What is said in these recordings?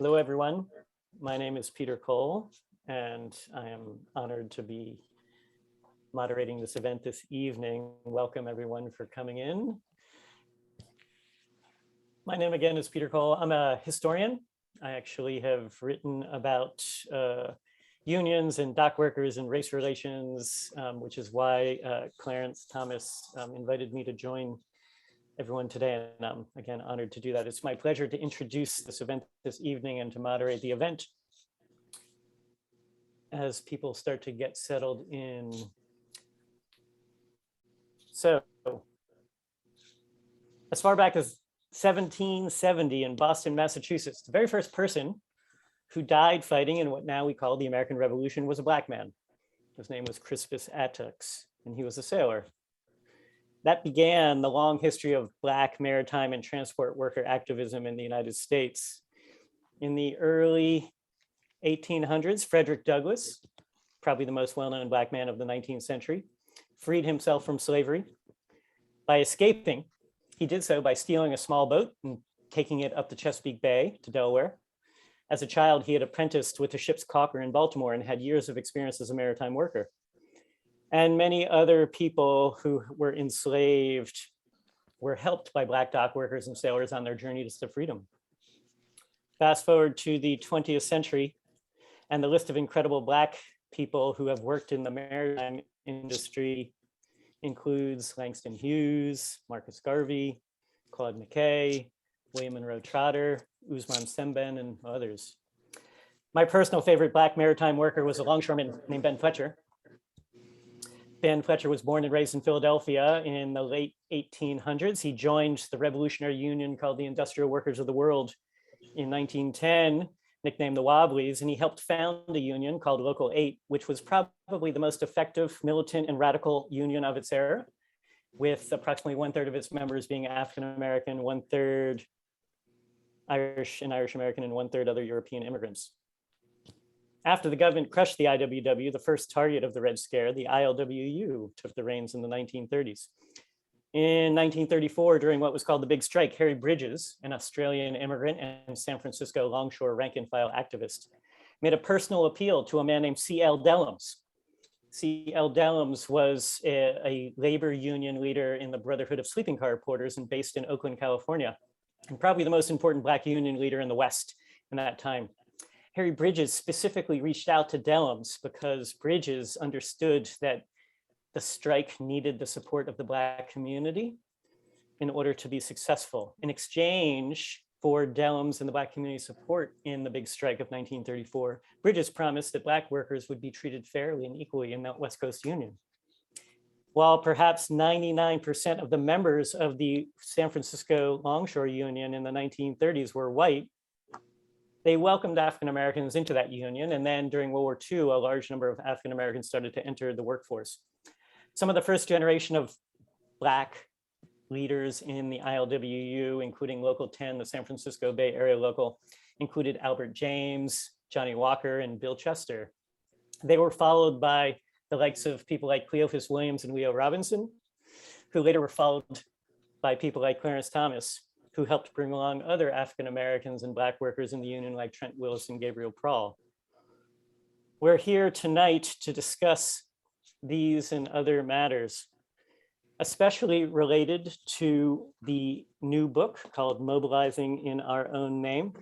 Hello, everyone. My name is Peter Cole, and I am honored to be moderating this event this evening. Welcome, everyone, for coming in. My name again is Peter Cole. I'm a historian. I actually have written about unions and dock workers and race relations, which is why Clarence Thomas invited me to join everyone today, and I'm again honored to do that. It's my pleasure to introduce this event this evening and to moderate the event as people start to get settled in. So, as far back as 1770 in Boston, Massachusetts, the very first person who died fighting in what now we call the American Revolution was a Black man. His name was Crispus Attucks, and he was a sailor. That began the long history of Black maritime and transport worker activism in the United States. In the early 1800s, Frederick Douglass, probably the most well-known Black man of the 19th century, freed himself from slavery. By escaping, he did so by stealing a small boat and taking it up the Chesapeake Bay to Delaware. As a child, he had apprenticed with a ship's caulker in Baltimore and had years of experience as a maritime worker. And many other people who were enslaved were helped by Black dock workers and sailors on their journeys to freedom. Fast forward to the 20th century, and the list of incredible Black people who have worked in the maritime industry includes Langston Hughes, Marcus Garvey, Claude McKay, William Monroe Trotter, Usman Semben, and others. My personal favorite Black maritime worker was a longshoreman named Ben Fletcher. Ben Fletcher was born and raised in Philadelphia in the late 1800s. He joined the revolutionary union called the Industrial Workers of the World in 1910, nicknamed the Wobblies, and he helped found a union called Local 8, which was probably the most effective, militant, and radical union of its era, with approximately 1/3 of its members being African-American, 1/3 Irish and Irish-American, and 1/3 other European immigrants. After the government crushed the IWW, the first target of the Red Scare, the ILWU took the reins in the 1930s. In 1934, during what was called the Big Strike, Harry Bridges, an Australian immigrant and San Francisco Longshore rank and file activist, made a personal appeal to a man named C.L. Dellums. C.L. Dellums was a labor union leader in the Brotherhood of Sleeping Car Porters and based in Oakland, California, and probably the most important Black union leader in the West in that time. Harry Bridges specifically reached out to Dellums because Bridges understood that the strike needed the support of the Black community in order to be successful. In exchange for Dellums and the Black community support in the Big Strike of 1934, Bridges promised that Black workers would be treated fairly and equally in that West Coast Union. While perhaps 99% of the members of the San Francisco Longshore Union in the 1930s were white, they welcomed African Americans into that union. And then during World War II, a large number of African Americans started to enter the workforce. Some of the first generation of Black leaders in the ILWU, including Local 10, the San Francisco Bay Area local, included Albert James, Johnny Walker, and Bill Chester. They were followed by the likes of people like Cleophas Williams and Leo Robinson, who later were followed by people like Clarence Thomas, who helped bring along other African Americans and Black workers in the union like Trent Willis and Gabriel Prawl. We're here tonight to discuss these and other matters, especially related to the new book called Mobilizing in Our Own Name,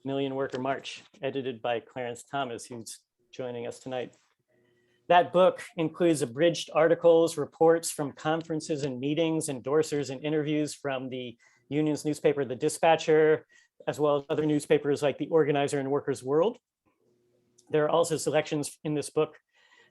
Million Worker March, edited by Clarence Thomas, who's joining us tonight. That book includes abridged articles, reports from conferences and meetings, endorsers and interviews from the union's newspaper, The Dispatcher, as well as other newspapers like The Organizer and Workers' World. There are also selections in this book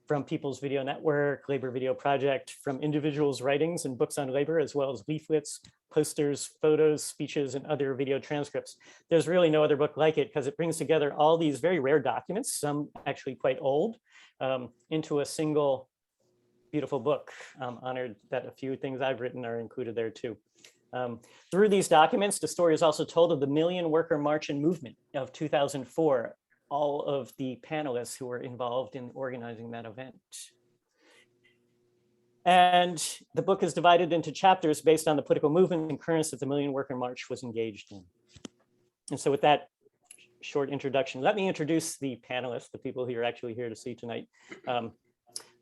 from People's Video Network, Labor Video Project, from individuals' writings and books on labor, as well as leaflets, posters, photos, speeches, and other video transcripts. There's really no other book like it because it brings together all these very rare documents, some actually quite old, into a single beautiful book. I'm honored that a few things I've written are included there too. Through these documents, the story is also told of the Million Worker March and Movement of 2004, all of the panelists who were involved in organizing that event. And the book is divided into chapters based on the political movement and currents that the Million Worker March was engaged in. And so with that short introduction. Let me introduce the panelists, the people who you're actually here to see tonight.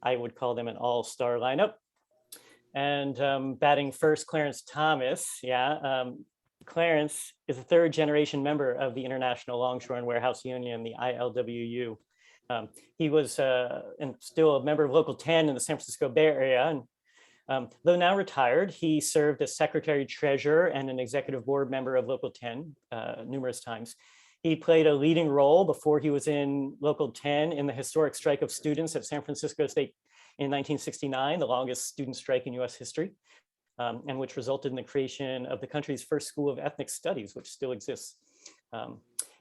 I would call them an all-star lineup. And batting first, Clarence Thomas. Clarence is a third-generation member of the International Longshore and Warehouse Union, the ILWU. He was and still a member of Local 10 in the San Francisco Bay Area. And though now retired, he served as secretary treasurer and an executive board member of Local 10 numerous times. He played a leading role before he was in Local 10 in the historic strike of students at San Francisco State in 1969, the longest student strike in US history, and which resulted in the creation of the country's first school of ethnic studies, which still exists.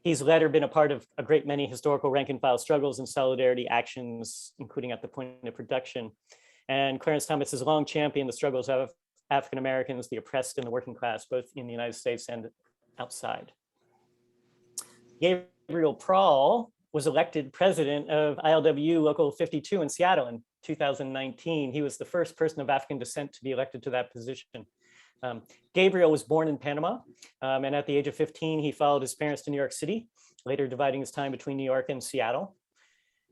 He's led or been a part of a great many historical rank and file struggles and solidarity actions, including at the point of production. And Clarence Thomas has long championed the struggles of African Americans, the oppressed and the working class, both in the United States and outside. Gabriel Prall was elected president of ILWU Local 52 in Seattle in 2019. He was the first person of African descent to be elected to that position. Gabriel was born in Panama, and at the age of 15, he followed his parents to New York City, later dividing his time between New York and Seattle.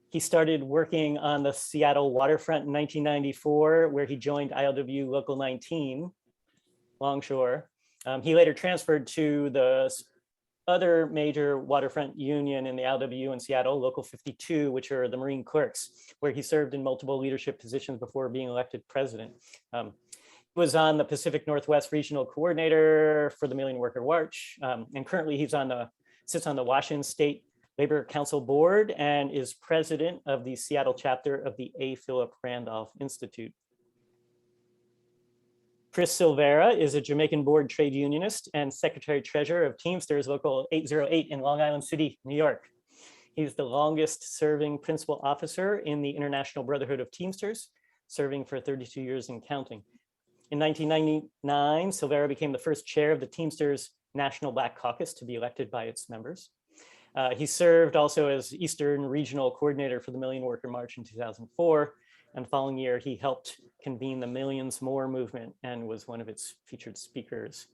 He started working on the Seattle waterfront in 1994, where he joined ILWU Local 19, Longshore. He later transferred to the other major waterfront union in the ILWU in Seattle, Local 52, which are the Marine Clerks, where he served in multiple leadership positions before being elected president. He was on the Pacific Northwest Regional Coordinator for the Million Worker March, and currently he sits on the Washington State Labor Council Board and is president of the Seattle chapter of the A. Philip Randolph Institute. Chris Silvera is a Jamaican board trade unionist and secretary treasurer of Teamsters Local 808 in Long Island City, New York. He's the longest serving principal officer in the International Brotherhood of Teamsters, serving for 32 years and counting. In 1999, Silvera became the first chair of the Teamsters National Black Caucus to be elected by its members. He served also as Eastern Regional Coordinator for the Million Worker March in 2004. And the following year, he helped convene the Millions More movement and was one of its featured speakers.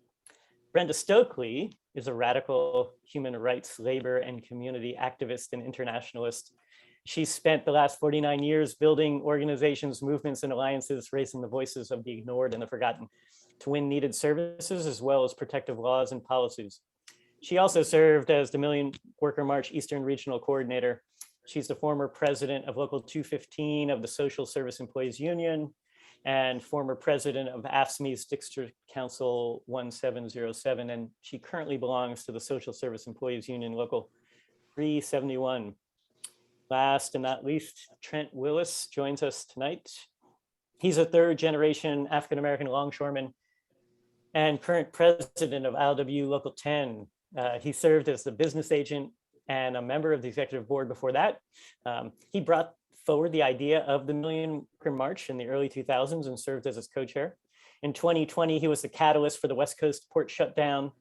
Brenda Stokely is a radical human rights, labor, and community activist and internationalist. She spent the last 49 years building organizations, movements, and alliances, raising the voices of the ignored and the forgotten to win needed services as well as protective laws and policies. She also served as the Million Worker March Eastern Regional Coordinator. She's the former president of Local 215 of the Social Service Employees Union and former president of AFSCME's District Council 1707. And she currently belongs to the Social Service Employees Union Local 371. Last and not least, Trent Willis joins us tonight. He's a third generation African-American longshoreman and current president of ILWU Local 10. He served as the business agent and a member of the executive board before that. He brought forward the idea of the Million Worker March in the early 2000s and served as its co-chair. In 2020, he was the catalyst for the West Coast port shutdown,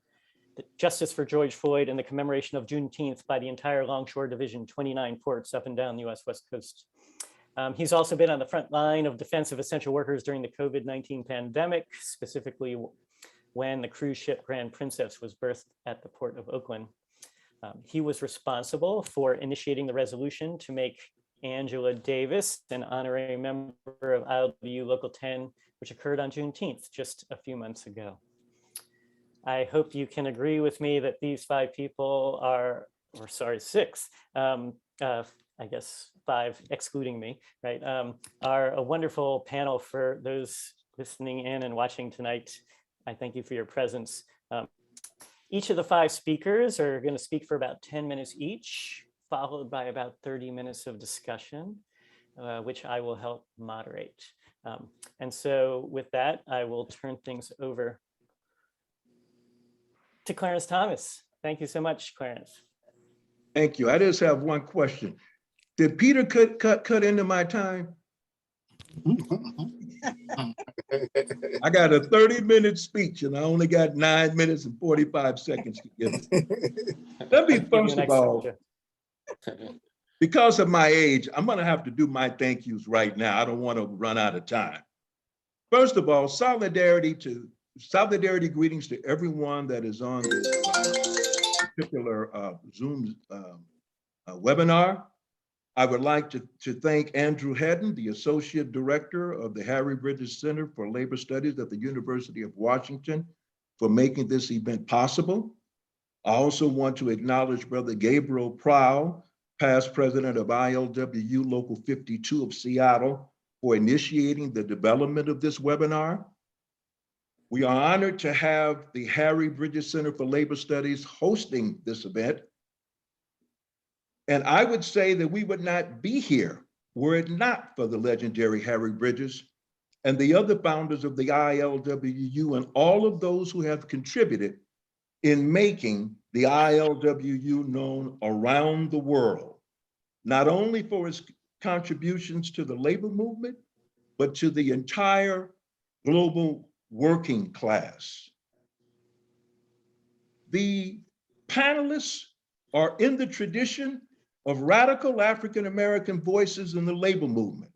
the Justice for George Floyd, and the commemoration of Juneteenth by the entire Longshore Division, 29 ports up and down the US West Coast. He's also been on the front line of defense of essential workers during the COVID-19 pandemic, specifically when the cruise ship Grand Princess was berthed at the port of Oakland. He was responsible for initiating the resolution to make Angela Davis an honorary member of ILWU Local 10, which occurred on Juneteenth just a few months ago. I hope you can agree with me that these five people are, or sorry, six, I guess five excluding me, right, are a wonderful panel for those listening in and watching tonight. I thank you for your presence. Each of the five speakers are going to speak for about 10 minutes each, followed by about 30 minutes of discussion, which I will help moderate. And so with that, I will turn things over to Clarence Thomas. Thank you so much, Clarence. Thank you. I just have one question. Did Peter cut into my time? I got a 30-minute speech and I only got 9 minutes and 45 seconds to give it. Let me first of all, because of my age, I'm gonna have to do my thank yous right now. I don't want to run out of time. First of all, solidarity greetings to everyone that is on this particular Zoom webinar. I would like to thank Andrew Hedden, the Associate Director of the Harry Bridges Center for Labor Studies at the University of Washington, for making this event possible. I also want to acknowledge Brother Gabriel Prall, past president of ILWU Local 52 of Seattle, for initiating the development of this webinar. We are honored to have the Harry Bridges Center for Labor Studies hosting this event. And I would say that we would not be here were it not for the legendary Harry Bridges and the other founders of the ILWU and all of those who have contributed in making the ILWU known around the world, not only for its contributions to the labor movement, but to the entire global working class. The panelists are in the tradition of radical African-American voices in the labor movement.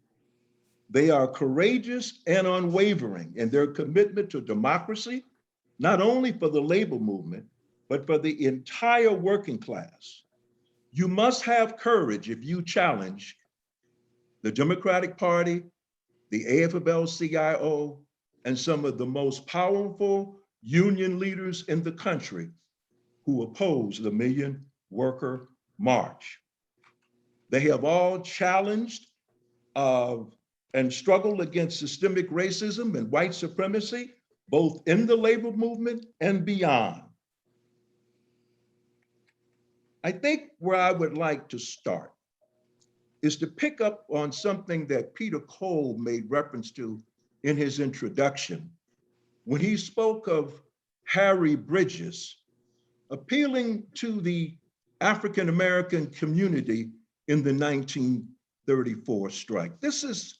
They are courageous and unwavering in their commitment to democracy, not only for the labor movement, but for the entire working class. You must have courage if you challenge the Democratic Party, the AFL-CIO, and some of the most powerful union leaders in the country who oppose the Million Worker March. They have all challenged and struggled against systemic racism and white supremacy, both in the labor movement and beyond. I think where I would like to start is to pick up on something that Peter Cole made reference to in his introduction when he spoke of Harry Bridges appealing to the African-American community in the 1934 strike. This is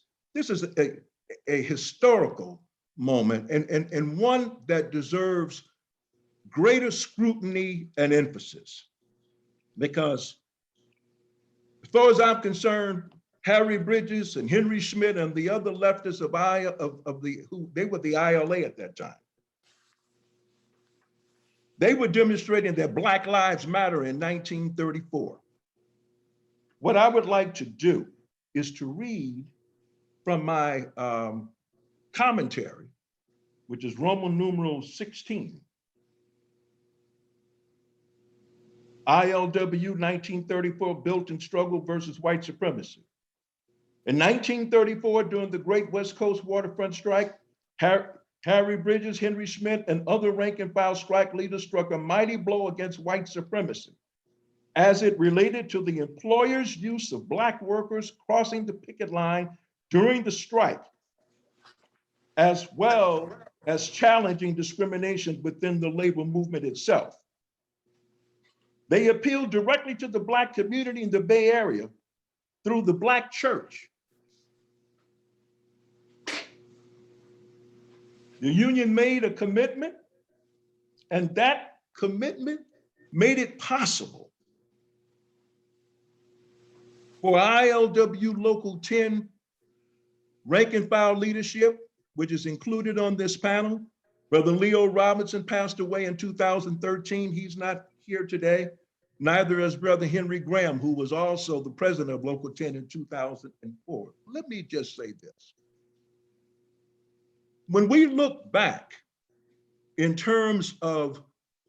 a historical moment and one that deserves greater scrutiny and emphasis, because as far as I'm concerned, Harry Bridges and Henry Schmidt and the other leftists they were the ILA at that time. They were demonstrating that Black Lives Matter in 1934. What I would like to do is to read from my commentary, which is Roman numeral 16. ILWU 1934, Built in Struggle versus White Supremacy. In 1934, during the Great West Coast Waterfront Strike, Harry Bridges, Henry Schmidt, and other rank and file strike leaders struck a mighty blow against white supremacy as it related to the employer's use of Black workers crossing the picket line during the strike, as well as challenging discrimination within the labor movement itself. They appealed directly to the Black community in the Bay Area through the Black church. The union made a commitment, and that commitment made it possible for ILWU Local 10 rank and file leadership, which is included on this panel. Brother Leo Robinson passed away in 2013. He's not here today. Neither is Brother Henry Graham, who was also the president of Local 10 in 2004. Let me just say this. When we look back in terms of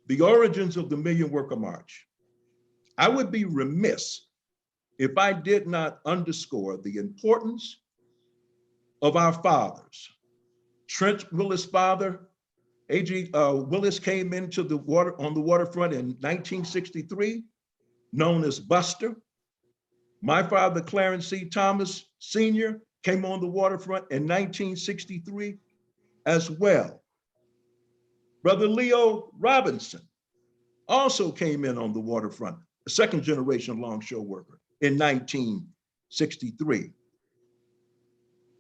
the origins of the Million Worker March, I would be remiss if I did not underscore the importance of our fathers. Trent Willis' father, A.G. Willis, came into the on the waterfront in 1963, known as Buster. My father, Clarence Thomas Sr., came on the waterfront in 1963 as well. Brother Leo Robinson also came in on the waterfront, a second generation Longshore worker, in 1963.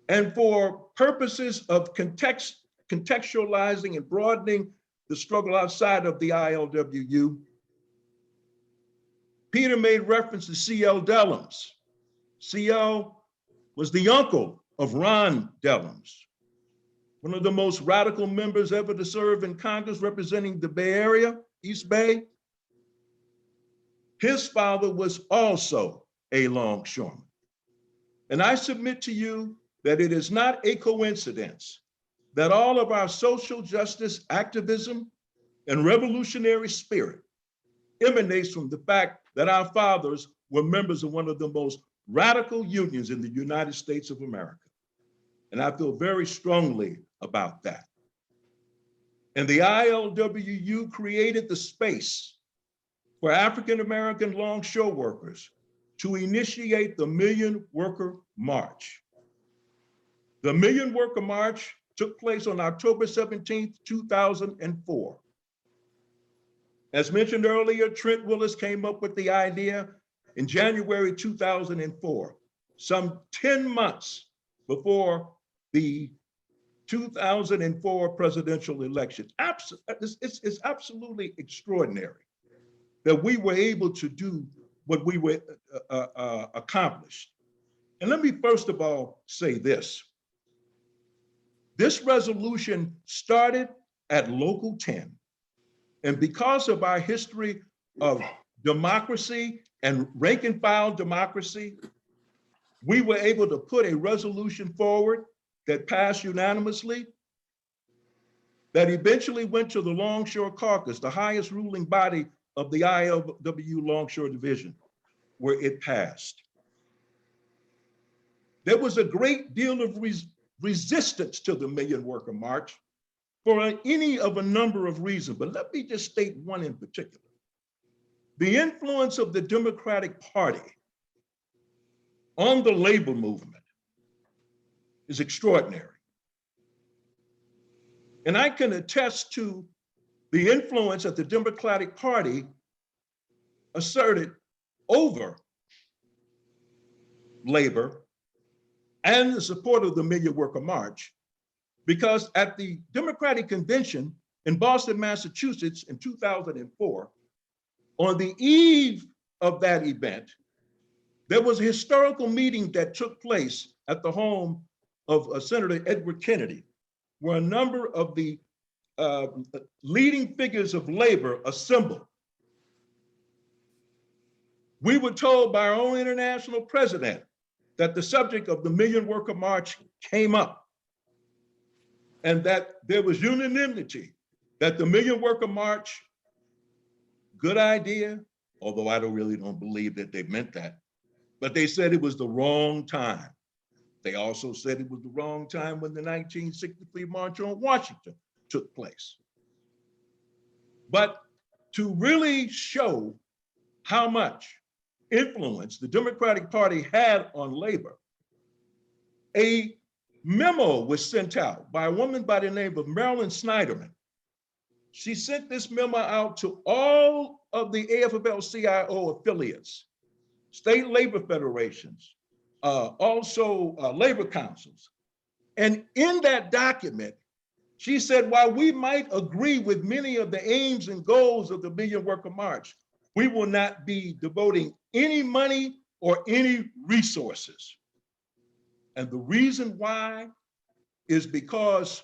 And for purposes of contextualizing and broadening the struggle outside of the ILWU, Peter made reference to C.L. Dellums. C.L. was the uncle of Ron Dellums, one of the most radical members ever to serve in Congress representing the Bay Area, East Bay. His father was also a longshoreman. And I submit to you that it is not a coincidence that all of our social justice activism and revolutionary spirit emanates from the fact that our fathers were members of one of the most radical unions in the United States of America. And I feel very strongly about that. And the ILWU created the space for African-American longshore workers to initiate the Million Worker March. The Million Worker March took place on October 17th, 2004. As mentioned earlier, Trent Willis came up with the idea in January 2004, some 10 months before the 2004 presidential election. It's absolutely extraordinary that we were able to do what we were accomplished. And let me first of all say this. This resolution started at Local 10. And because of our history of democracy and rank and file democracy, we were able to put a resolution forward that passed unanimously, that eventually went to the Longshore Caucus, the highest ruling body of the ILWU Longshore Division, where it passed. There was a great deal of resistance to the Million Worker March for any of a number of reasons, but let me just state one in particular. The influence of the Democratic Party on the labor movement is extraordinary. And I can attest to the influence that the Democratic Party asserted over labor and the support of the Million Worker March, because at the Democratic Convention in Boston, Massachusetts in 2004, on the eve of that event, there was a historical meeting that took place at the home of Senator Edward Kennedy, where a number of the leading figures of labor assembled. We were told by our own international president that the subject of the Million Worker March came up and that there was unanimity that the Million Worker March, good idea, although I really don't believe that they meant that, but they said it was the wrong time. They also said it was the wrong time when the 1963 March on Washington took place. But to really show how much influence the Democratic Party had on labor, a memo was sent out by a woman by the name of Marilyn Snyderman. She sent this memo out to all of the AFL-CIO affiliates, state labor federations, also labor councils. And in that document, she said, while we might agree with many of the aims and goals of the Million Worker March, we will not be devoting any money or any resources. And the reason why is because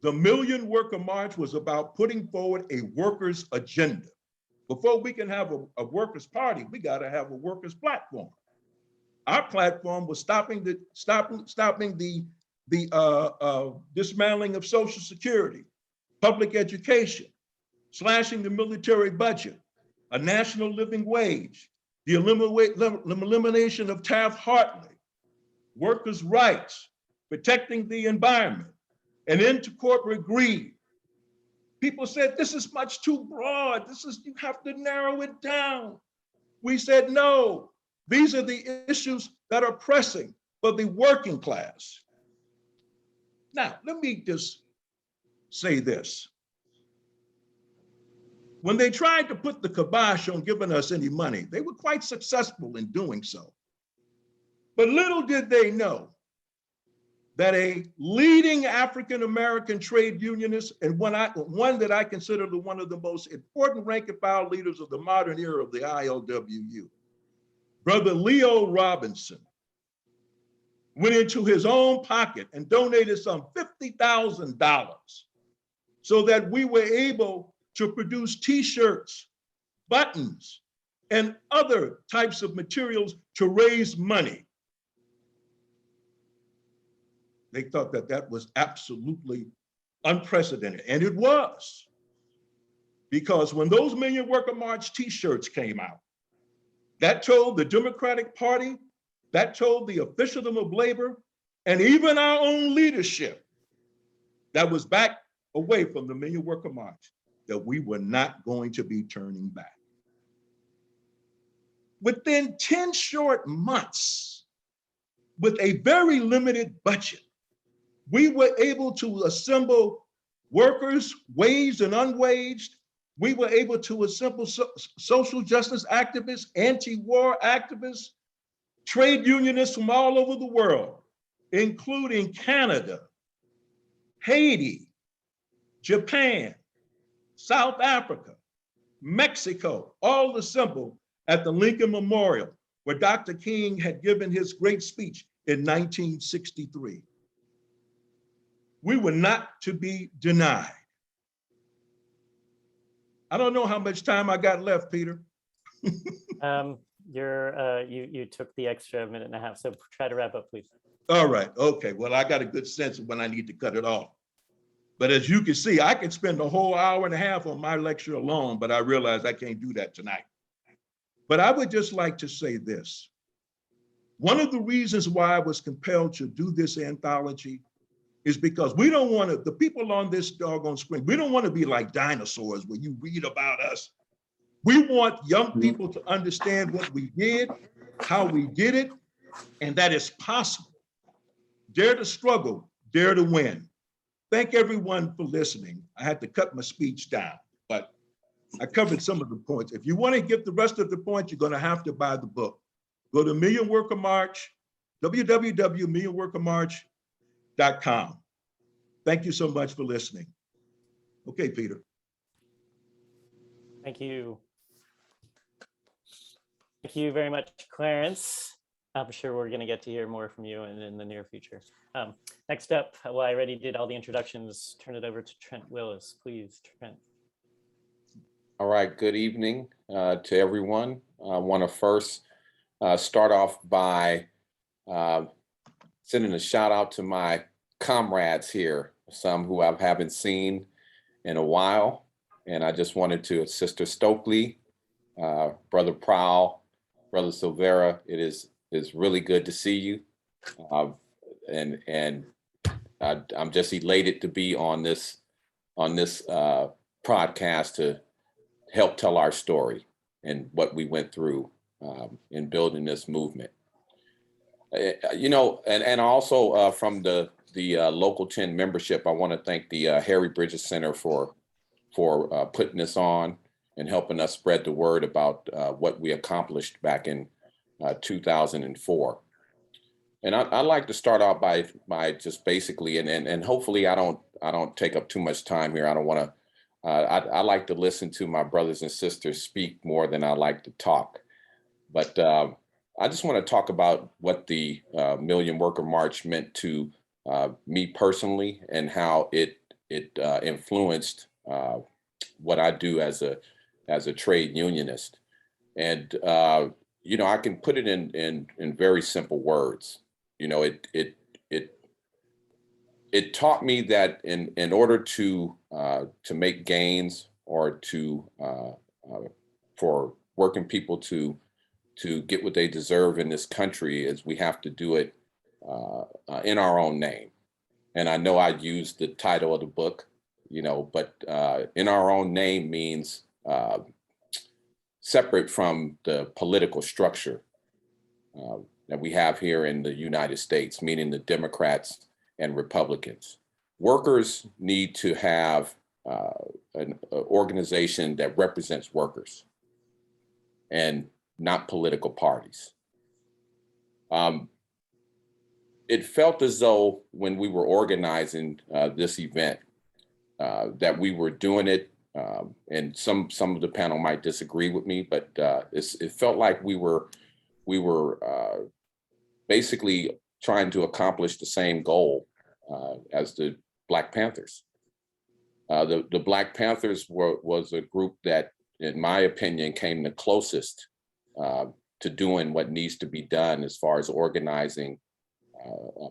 the Million Worker March was about putting forward a workers' agenda. Before we can have a workers' party, we got to have a workers' platform. Our platform was stopping the dismantling of Social Security, public education, slashing the military budget, a national living wage, the elimination of Taft-Hartley, workers' rights, protecting the environment, and end to corporate greed. People said, this is much too broad. You have to narrow it down. We said, no, these are the issues that are pressing for the working class. Now, let me just say this. When they tried to put the kibosh on giving us any money, they were quite successful in doing so. But little did they know that a leading African-American trade unionist, and one that I consider one of the most important rank and file leaders of the modern era of the ILWU, Brother Leo Robinson, went into his own pocket and donated some $50,000 so that we were able to produce T-shirts, buttons, and other types of materials to raise money. They thought that that was absolutely unprecedented, and it was. Because when those Million Worker March t-shirts came out, that told the Democratic Party, that told the officialdom of labor, and even our own leadership that was back away from the Million Worker March, that we were not going to be turning back. Within 10 short months, with a very limited budget, we were able to assemble workers, waged and unwaged. We were able to assemble social justice activists, anti-war activists, trade unionists from all over the world, including Canada, Haiti, Japan, South Africa, Mexico, all assembled at the Lincoln Memorial, where Dr. King had given his great speech in 1963. We were not to be denied. I don't know how much time I got left, Peter. You took the extra minute and a half, so try to wrap up, please. All right, okay. Well, I got a good sense of when I need to cut it off. But as you can see, I could spend a whole hour and a half on my lecture alone, but I realize I can't do that tonight. But I would just like to say this. One of the reasons why I was compelled to do this anthology is because we don't want to, the people on this doggone screen, we don't want to be like dinosaurs where you read about us. We want young people to understand what we did, how we did it, and that it's possible. Dare to struggle, dare to win. Thank everyone for listening. I had to cut my speech down, but I covered some of the points. If you want to get the rest of the points, you're going to have to buy the book. Go to Million Worker March, www.millionworkermarch.com. Thank you so much for listening. Okay, Peter. Thank you. Thank you very much, Clarence. I'm sure we're going to get to hear more from you in the near future. Next up, well, I already did all the introductions. Turn it over to Trent Willis, please, Trent. All right, good evening to everyone. I want to first start off by sending a shout out to my comrades here, some who I haven't seen in a while. And I just wanted to, Sister Stokely, Brother Prawl, Brother Silvera, it is really good to see you. And I'm just elated to be on this podcast to help tell our story and what we went through in building this movement. You know, and also from the Local 10 membership, I want to thank the Harry Bridges Center for putting this on and helping us spread the word about what we accomplished back in 2004. And I'd like to start off by just basically, and hopefully I don't take up too much time here. I don't want to. I like to listen to my brothers and sisters speak more than I like to talk. But I just want to talk about what the Million Worker March meant to me personally and how it influenced what I do as a trade unionist. And you know, I can put it in very simple words. You know, it taught me that in order to make gains or for working people to get what they deserve in this country is we have to do it in our own name. And I know I used the title of the book, you know, but in our own name means separate from the political structure that we have here in the United States, meaning the Democrats and Republicans. Workers need to have an organization that represents workers and not political parties. It felt as though when we were organizing this event that we were doing it, and some of the panel might disagree with me, but it felt like we were basically trying to accomplish the same goal as the Black Panthers. The Black Panthers was a group that, in my opinion, came the closest to doing what needs to be done as far as organizing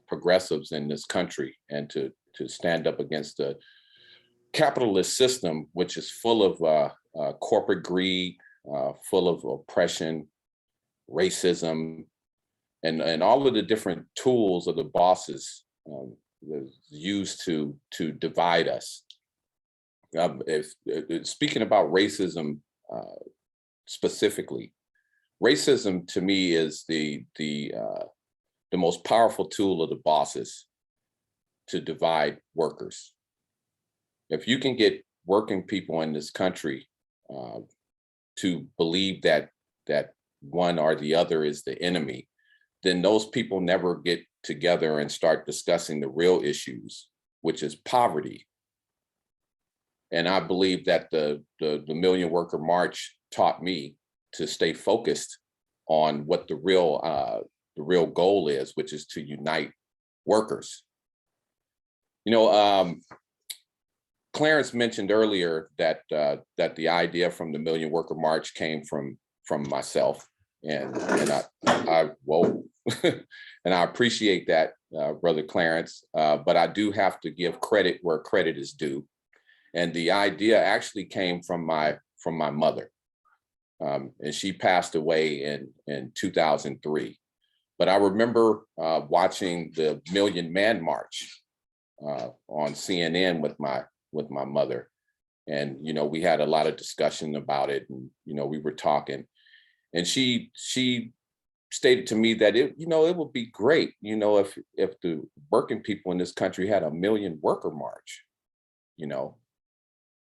progressives in this country, and to stand up against the capitalist system, which is full of corporate greed, full of oppression, racism, and all of the different tools of the bosses used to divide us. Speaking about racism specifically, racism to me is the most powerful tool of the bosses to divide workers. If you can get working people in this country to believe that one or the other is the enemy, then those people never get together and start discussing the real issues, which is poverty. And I believe that the Million Worker March taught me to stay focused on what the real goal is, which is to unite workers. You know, Clarence mentioned earlier that the idea from the Million Worker March came from myself, and I whoa, and I appreciate that, Brother Clarence. But I do have to give credit where credit is due, and the idea actually came from my mother, and she passed away in 2003. But I remember watching the Million Man March on CNN with my mother, and you know, we had a lot of discussion about it, and you know, we were talking, and she stated to me that it would be great, you know, if the working people in this country had a Million Worker March, you know,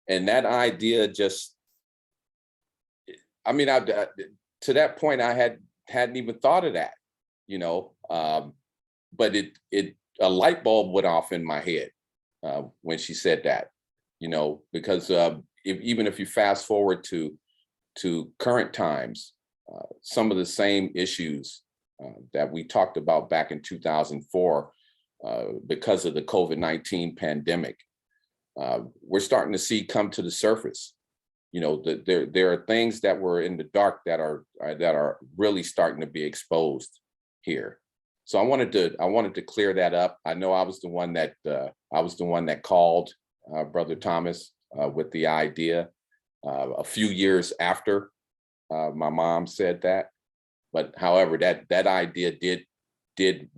and that idea just, I mean, to that point I hadn't even thought of that, you know, but a light bulb went off in my head when she said that, you know, because even if you fast forward to current times, some of the same issues that we talked about back in 2004 because of the COVID-19 pandemic, we're starting to see come to the surface. You know, there are things that were in the dark that are really starting to be exposed here. So I wanted to clear that up. I know I was the one that called Brother Thomas with the idea a few years after my mom said that. But however, that idea did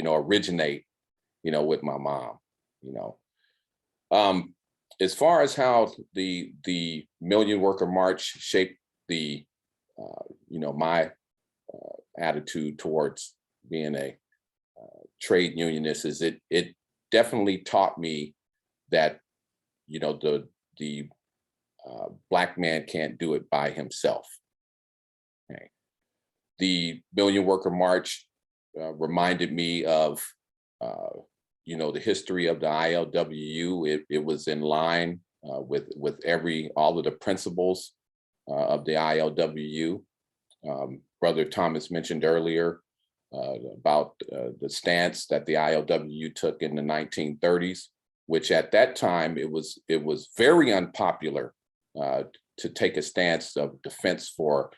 originate, you know, with my mom, you know. As far as how the Million Worker March shaped the my attitude towards being a trade unionist, is it definitely taught me that, you know, the Black man can't do it by himself. Okay. The Million Worker March reminded me of the history of the ILWU. It was in line with all of the principles of the ILWU. Brother Thomas mentioned earlier about the stance that the ILWU took in the 1930s, which at that time it was very unpopular to take a stance of defense for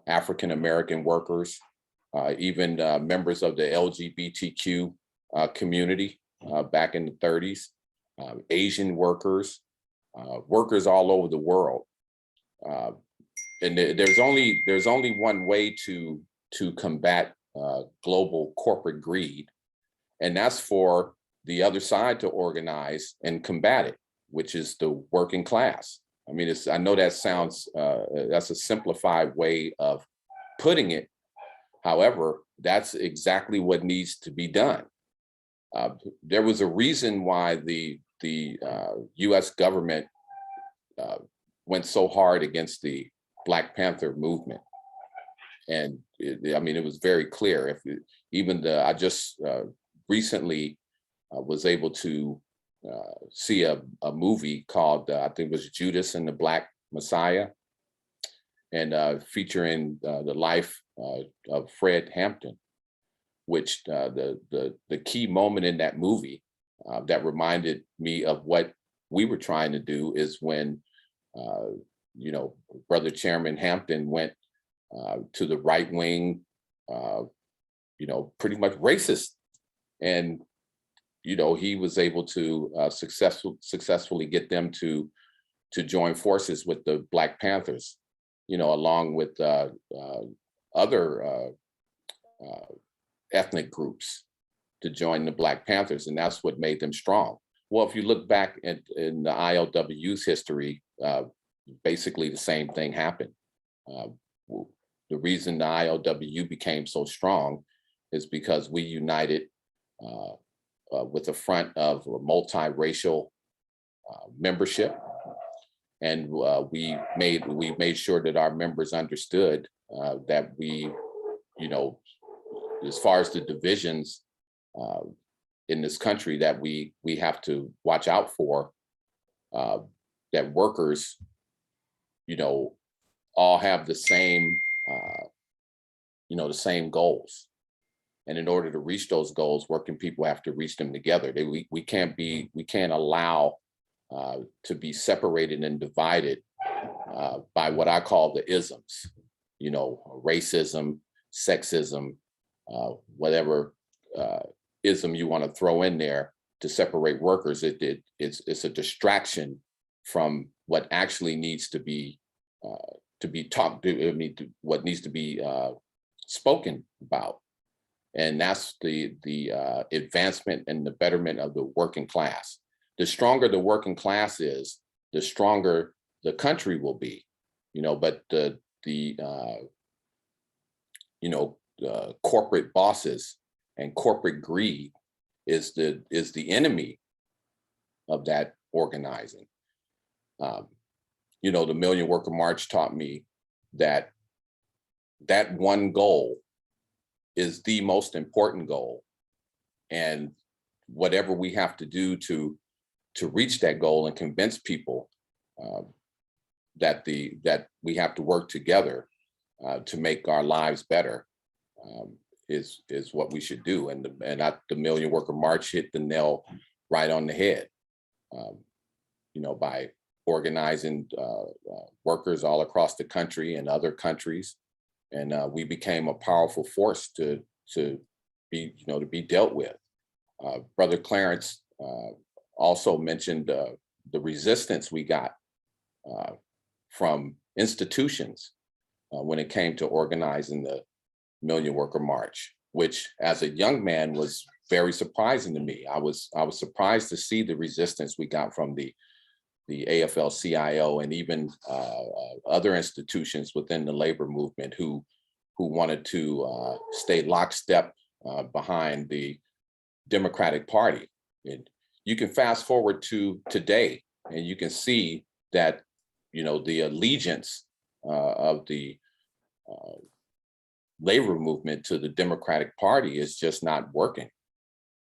African American workers, even members of the LGBTQ community back in the 30s, Asian workers, workers all over the world. And there's only one way to combat global corporate greed, and that's for the other side to organize and combat it, which is the working class. I mean, I know that sounds, that's a simplified way of putting it. However, that's exactly what needs to be done. There was a reason why the US government went so hard against the Black Panther movement. And it was very clear. I just recently was able to see a movie called, I think it was Judas and the Black Messiah, and featuring the life of Fred Hampton, which the key moment in that movie that reminded me of what we were trying to do is when, Brother Chairman Hampton went to the right wing, pretty much racist. And, he was able to successfully get them to join forces with the Black Panthers, along with other ethnic groups to join the Black Panthers. And that's what made them strong. Well, if you look back in the ILWU's history, basically the same thing happened. The reason the ILWU became so strong is because we united with the front of a multiracial membership, and we made sure that our members understood that we, as far as the divisions in this country that we have to watch out for, that workers, all have the same, the same goals. And in order to reach those goals, working people have to reach them together. We can't allow to be separated and divided by what I call the isms, racism, sexism, whatever ism you want to throw in there to separate workers. It's a distraction from what actually needs to be talked. What needs to be spoken about. And that's the advancement and the betterment of the working class. The stronger the working class is, the stronger the country will be. But the corporate bosses and corporate greed is the enemy of that organizing. The Million Worker March taught me that one goal is the most important goal, and whatever we have to do to reach that goal and convince people that we have to work together to make our lives better is what we should do. And the Million Worker March hit the nail right on the head. By organizing workers all across the country and other countries. And we became a powerful force to be dealt with. Brother Clarence also mentioned the resistance we got from institutions when it came to organizing the Million Worker March, which as a young man was very surprising to me. I was surprised to see the resistance we got from the AFL-CIO and even other institutions within the labor movement who wanted to stay lockstep behind the Democratic Party. And you can fast forward to today, and you can see that the allegiance of the labor movement to the Democratic Party is just not working.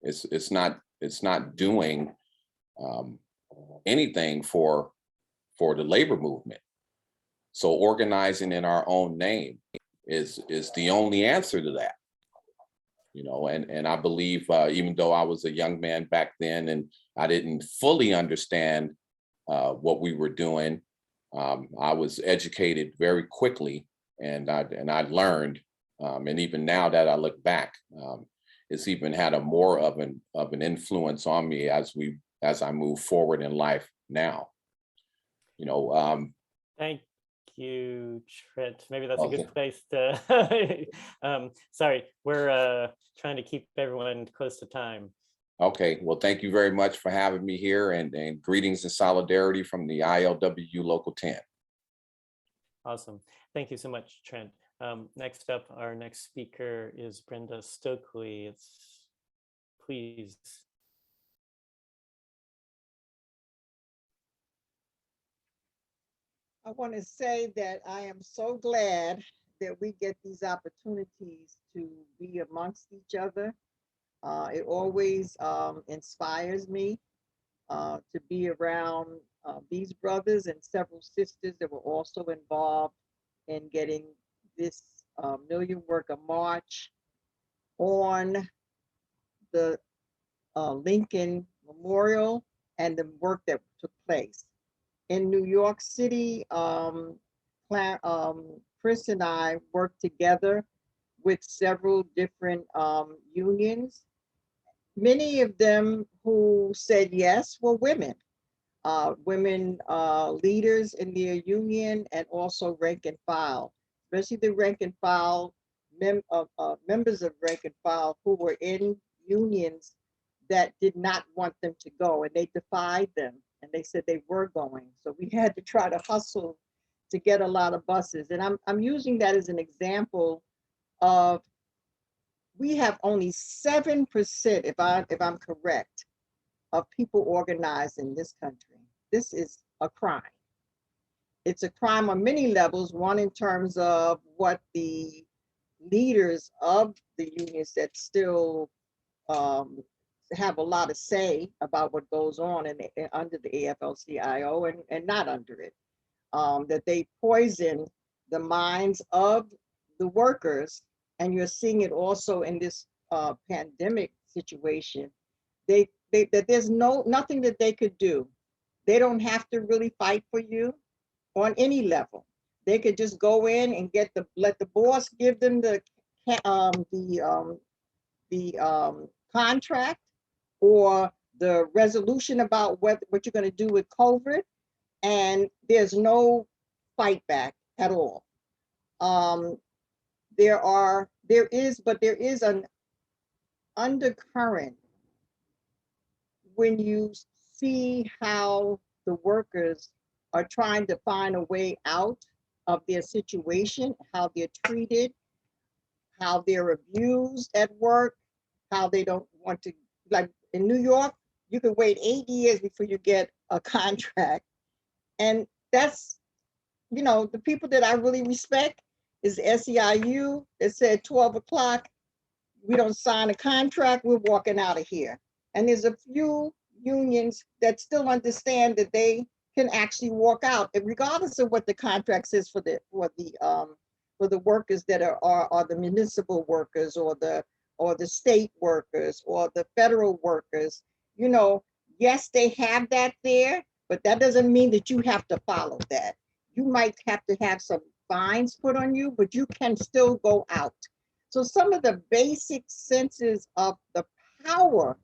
It's not doing anything for the labor movement. So organizing in our own name is the only answer to that. And I believe even though I was a young man back then and I didn't fully understand what we were doing, I was educated very quickly, and I learned, and even now that I look back, it's even had a more of an influence on me as I move forward in life now. Thank you, Trent. Maybe that's Okay. a good place to, sorry, we're trying to keep everyone close to time. Okay, well, thank you very much for having me here, and greetings and solidarity from the ILWU Local 10. Awesome. Thank you so much, Trent. Next up, our next speaker is Brenda Stokely. Please. I want to say that I am so glad that we get these opportunities to be amongst each other. It always inspires me to be around these brothers and several sisters that were also involved in getting this Million Worker March on the Lincoln Memorial and the work that took place. In New York City, Chris and I worked together with several different unions. Many of them who said yes were women. Women leaders in their union, and also rank and file, especially the rank and file members of rank and file who were in unions that did not want them to go, and they defied them, and they said they were going. So we had to try to hustle to get a lot of buses. And I'm using that as an example of, we have only 7%, if I'm correct, of people organized in this country. This is a crime. It's a crime on many levels. One, in terms of what the leaders of the unions that still have a lot of say about what goes on under the AFL-CIO and not under it, that they poison the minds of the workers. And you're seeing it also in this pandemic situation. That there's nothing that they could do. They don't have to really fight for you on any level. They could just go in and let the boss give them the contract or the resolution about what you're going to do with COVID, and there's no fight back at all. There is an undercurrent when you see how the workers are trying to find a way out of their situation, how they're treated, how they're abused at work, how they don't want to, like in New York, you can wait 8 years before you get a contract. And that's, the people that I really respect is the SEIU that said 12 o'clock, we don't sign a contract, we're walking out of here. And there's a few unions that still understand that they can actually walk out, and regardless of what the contract says for the workers that are the municipal workers or the state workers or the federal workers. Yes, they have that there, but that doesn't mean that you have to follow that. You might have to have some fines put on you, but you can still go out. So some of the basic senses of the power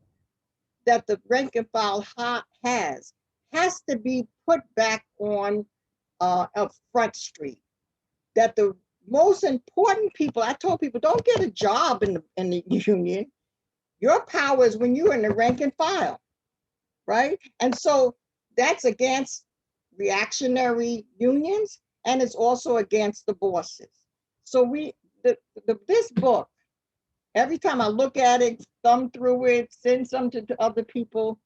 that the rank and file has to be put back on a front street. That the most important people, I told people, don't get a job in the union. Your power is when you're in the rank and file, right? And so that's against reactionary unions, and it's also against the bosses. So this book, every time I look at it, thumb through it, send some to other people,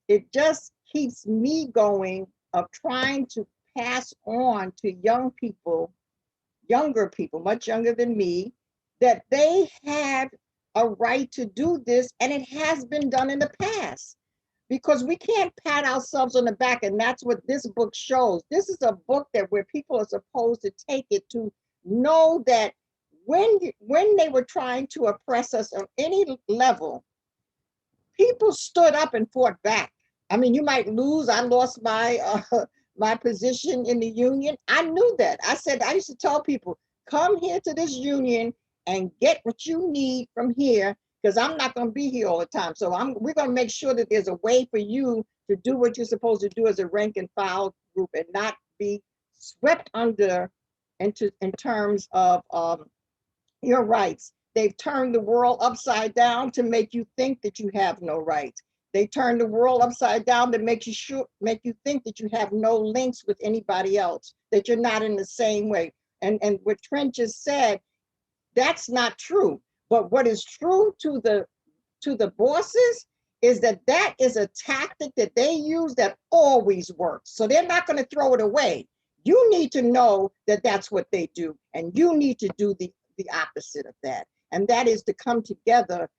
it just keeps me going of trying to pass on to younger people, much younger than me, that they have a right to do this, and it has been done in the past. Because we can't pat ourselves on the back, and that's what this book shows. This is a book where people are supposed to take it to know that when they were trying to oppress us on any level, people stood up and fought back. I mean, you might lose. I lost my position in the union. I knew that. I used to tell people, come here to this union and get what you need from here, because I'm not going to be here all the time. So we're going to make sure that there's a way for you to do what you're supposed to do as a rank and file group, and not be swept under in terms of your rights. They've turned the world upside down to make you think that you have no rights. They turn the world upside down to make you think that you have no links with anybody else, that you're not in the same way. And what Trent just said, that's not true. But what is true to the bosses is that is a tactic that they use that always works. So they're not going to throw it away. You need to know that that's what they do, and you need to do the opposite of that. And that is to come together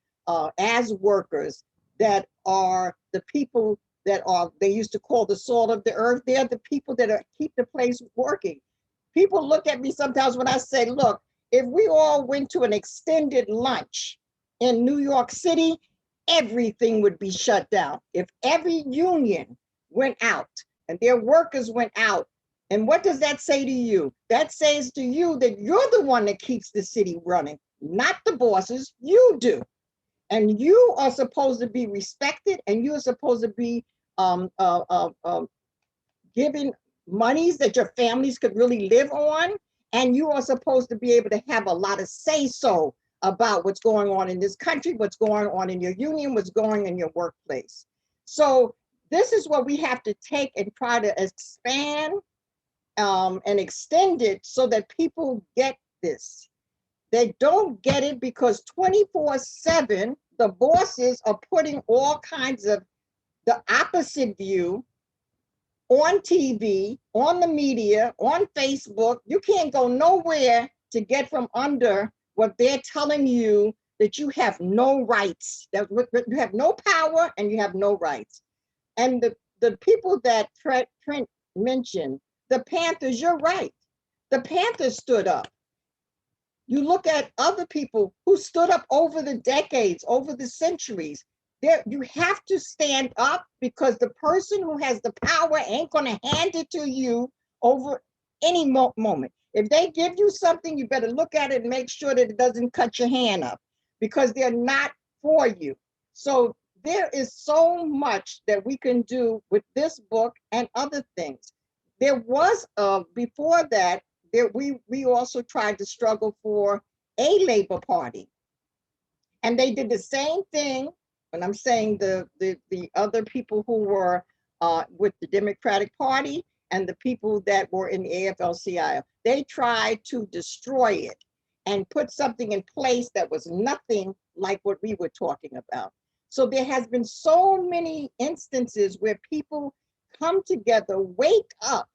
as workers that are the people they used to call the salt of the earth. They're the people that keep the place working. People look at me sometimes when I say, look, if we all went to an extended lunch in New York City, everything would be shut down. If every union went out and their workers went out And what does that say to you? That says to you that you're the one that keeps the city running, not the bosses, you do. And you are supposed to be respected, and you are supposed to be given monies that your families could really live on. And you are supposed to be able to have a lot of say-so about what's going on in this country, what's going on in your union, what's going on in your workplace. So this is what we have to take and try to expand and extend it so that people get this. They don't get it because 24/7, the bosses are putting all kinds of the opposite view on TV, on the media, on Facebook. You can't go nowhere to get from under what they're telling you, that you have no rights, that you have no power and you have no rights. And the people that Trent mentioned, the Panthers, you're right. The Panthers stood up. You look at other people who stood up over the decades, over the centuries. You have to stand up, because the person who has the power ain't going to hand it to you over any moment. If they give you something, you better look at it and make sure that it doesn't cut your hand up, because they're not for you. So there is so much that we can do with this book and other things. There was, before that, we also tried to struggle for a Labor Party. And they did the same thing. And I'm saying the other people who were with the Democratic Party and the people that were in the AFL-CIO, they tried to destroy it and put something in place that was nothing like what we were talking about. So there has been so many instances where people come together, wake up,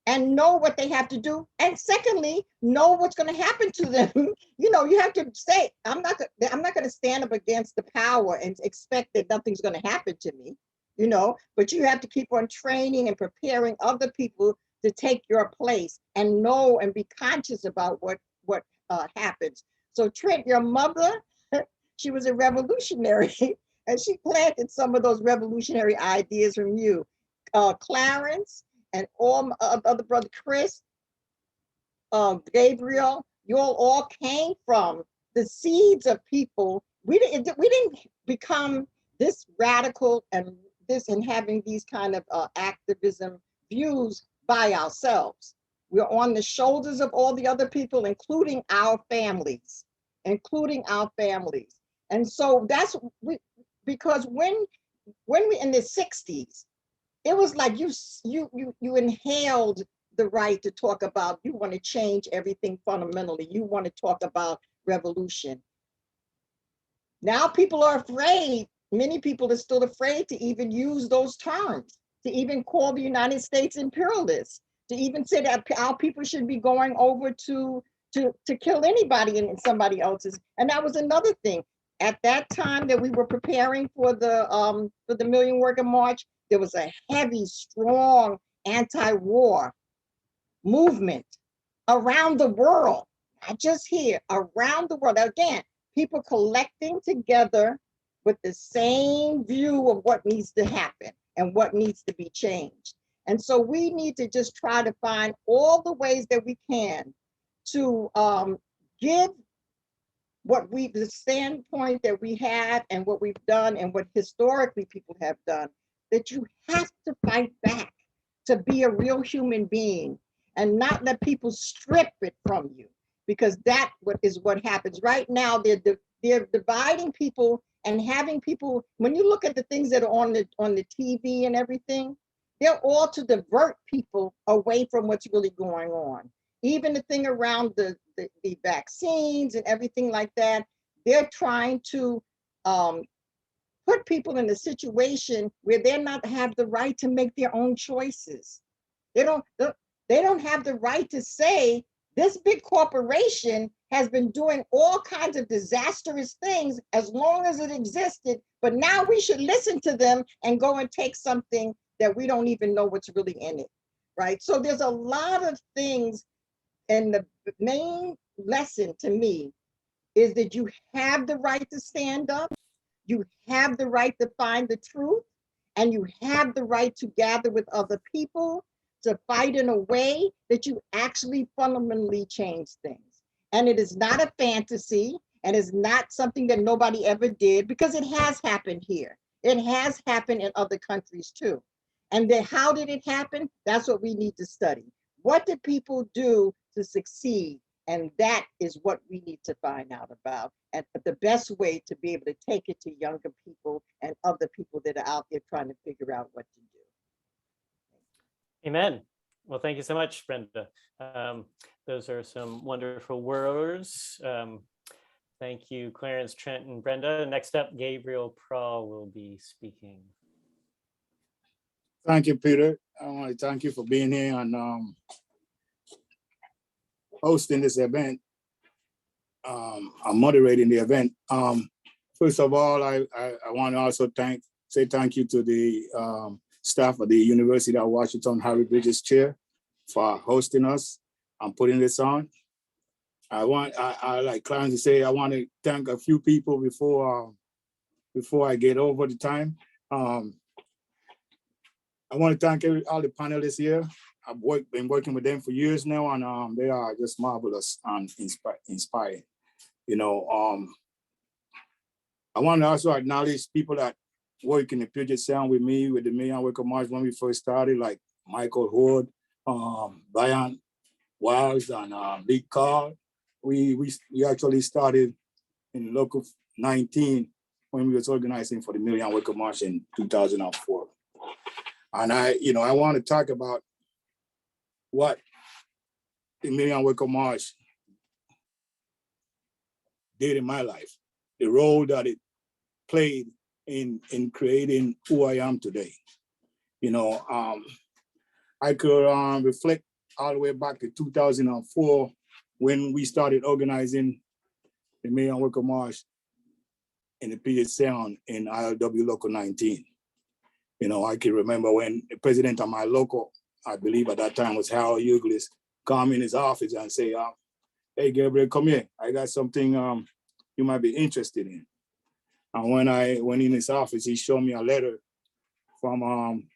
and know what they have to do. And secondly, know what's going to happen to them. You know, you have to say, I'm not going to stand up against the power and expect that nothing's going to happen to me, you know, but you have to keep on training and preparing other people to take your place and know and be conscious about what happens. So Trent, your mother, she was a revolutionary and she planted some of those revolutionary ideas from you. Clarence, and all my other brother Chris, Gabriel, you all came from the seeds of people. We didn't become this radical and having these kind of activism views by ourselves. We're on the shoulders of all the other people, including our families. And so that's because when we in the 60s, it was like you inhaled the right to talk about, you want to change everything fundamentally. You want to talk about revolution. Now people are afraid. Many people are still afraid to even use those terms, to even call the United States imperialists, to even say that our people should be going over to kill anybody in somebody else's. And that was another thing. At that time that we were preparing for the Million Worker March, there was a heavy, strong anti-war movement around the world, not just here, around the world. Again, people collecting together with the same view of what needs to happen and what needs to be changed. And so we need to just try to find all the ways that we can to give the standpoint that we have and what we've done and what historically people have done, that you have to fight back to be a real human being and not let people strip it from you, because that is what happens. Right now, they're dividing people and having people, when you look at the things that are on the TV and everything, they're all to divert people away from what's really going on. Even the thing around the vaccines and everything like that, they're trying to put people in a situation where they're not have the right to make their own choices. They don't have the right to say, this big corporation has been doing all kinds of disastrous things as long as it existed, but now we should listen to them and go and take something that we don't even know what's really in it, right? So there's a lot of things, and the main lesson to me is that you have the right to stand up, you have the right to find the truth, and you have the right to gather with other people to fight in a way that you actually fundamentally change things. And it is not a fantasy, and it's not something that nobody ever did, because it has happened here. It has happened in other countries too. And then how did it happen? That's what we need to study. What did people do to succeed? And that is what we need to find out about. And the best way to be able to take it to younger people and other people that are out there trying to figure out what to do. Amen. Well, thank you so much, Brenda. Those are some wonderful words. Thank you, Clarence, Trent, and Brenda. Next up, Gabriel Prawl will be speaking. Thank you, Peter. I want to thank you for being here and hosting this event. I'm moderating the event. First of all, I want to also say thank you to the staff of the University of Washington Harry Bridges Chair for hosting us and putting this on. I like Clarence to say, I want to thank a few people before I get over the time. I want to thank all the panelists here. I've been working with them for years now, and they are just marvelous and inspiring. You know, I want to also acknowledge people that work in the Puget Sound with me with the Million Worker March when we first started, like Michael Hoard, Brian Wiles, and Lee Carr. We actually started in Local 19 when we was organizing for the Million Worker March in 2004. And I want to talk about what the Million Worker March did in my life, the role that it played in creating who I am today. You know, I could reflect all the way back to 2004 when we started organizing the Million Worker March in the Puget Sound in ILWU Local 19. You know, I can remember when the president of my local, I believe at that time was Harold Douglass, come in his office and say, hey, Gabriel, come here. I got something you might be interested in. And when I went in his office, he showed me a letter from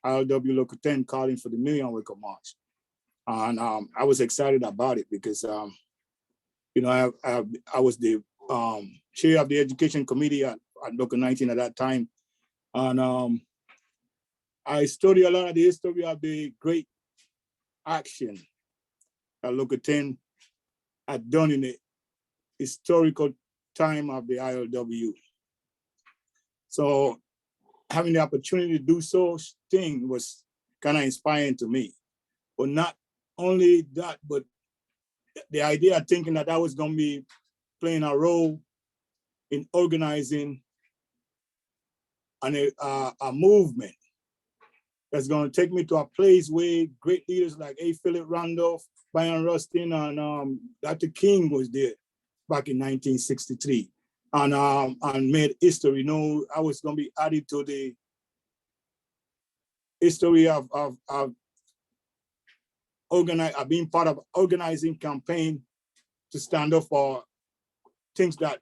ILWU Local 10 calling for the Million Worker March. And I was excited about it because, you know, I was the chair of the education committee at Local 19 at that time. And I studied a lot of the history of the great action that Local 10 had done in the historical time of the ILWU. So having the opportunity to do such thing was kind of inspiring to me. But not only that, but the idea of thinking that I was going to be playing a role in organizing a movement that's going to take me to a place where great leaders like A. Philip Randolph, Brian Rustin, and Dr. King was there back in 1963, and made history. You know, I was going to be added to the history of being part of organizing campaign to stand up for things that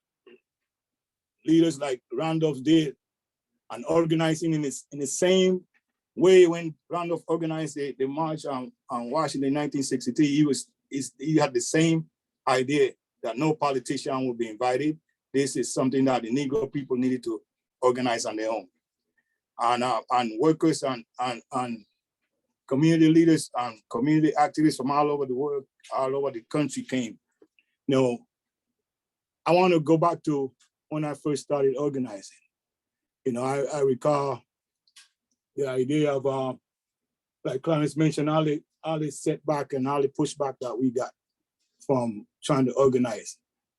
leaders like Randolph did, and organizing in the same way when Randolph organized the march on Washington in 1963. He had the same idea that no politician would be invited. This is something that the Negro people needed to organize on their own. And workers and community leaders and community activists from all over the world, all over the country came. You know, I want to go back to when I first started organizing. You know, I recall the idea of, like Clarence mentioned, all the setback and all the pushback that we got from trying to organize.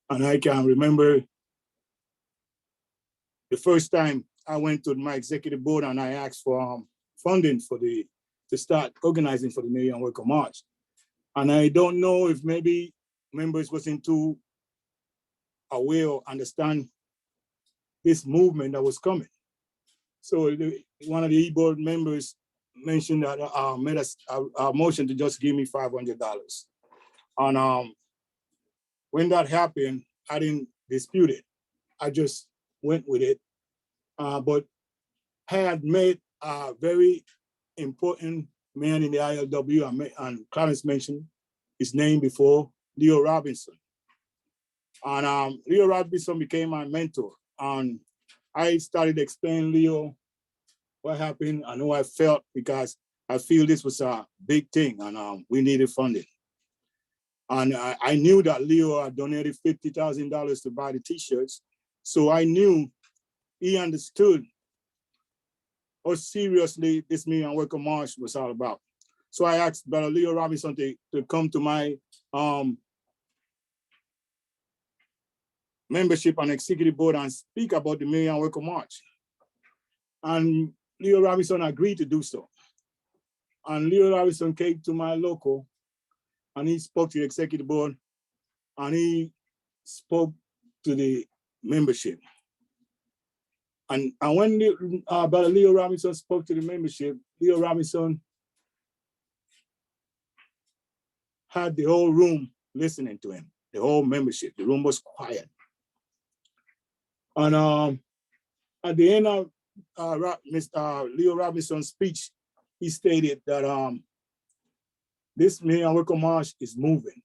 And I can remember the first time I went to my executive board and I asked for funding to start organizing for the Million Worker March. And I don't know if maybe members wasn't too aware or understand this movement that was coming. So one of the e-board members mentioned that made a motion to just give me $500. And when that happened, I didn't dispute it. I just went with it. But I had made a very important man in the ILWU, and Clarence mentioned his name before, Leo Robinson. And Leo Robinson became my mentor. And I started explaining Leo what happened and how I felt, because I feel this was a big thing and we needed funding. And I knew that Leo had donated $50,000 to buy the t-shirts. So I knew he understood how seriously this Million Worker March was all about. So I asked Brother Leo Robinson to come to my membership and executive board and speak about the Million Worker March. And Leo Robinson agreed to do so. And Leo Robinson came to my local and he spoke to the executive board and he spoke to the membership. And when Brother Leo Robinson spoke to the membership, Leo Robinson had the whole room listening to him, the whole membership. The room was quiet. And at the end of Mr. Leo Robinson's speech, he stated that this Million Worker March is moving.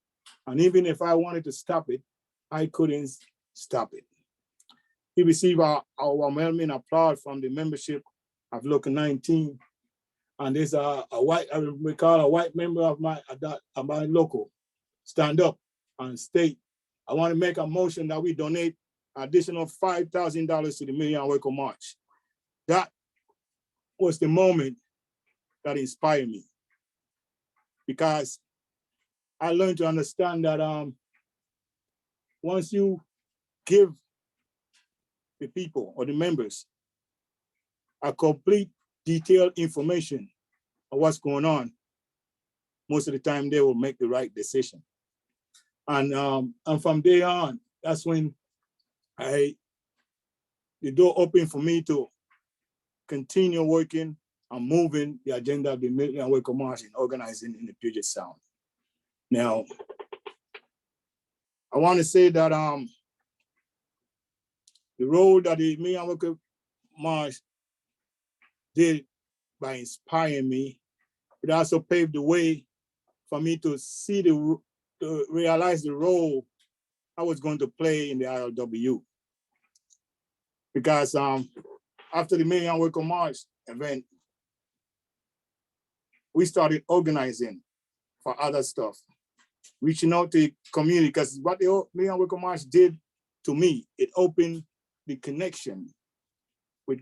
And even if I wanted to stop it, I couldn't stop it. He received our overwhelming applause from the membership of Local 19. And there's a white member of my local stand up and state, I want to make a motion that we donate additional $5,000 to the Million Worker March. That was the moment that inspired me, because I learned to understand that once you give the people or the members a complete detailed information of what's going on, most of the time they will make the right decision. And from there on, that's when the door opened for me to continue working and moving the agenda of the Million Worker March and organizing in the Puget Sound. Now, I want to say that the role that the Million Worker March did by inspiring me, it also paved the way for me to see to realize the role I was going to play in the ILWU. Because after the Million Worker March event, we started organizing for other stuff, reaching out to the community, because what the Million Worker March did to me, it opened the connection with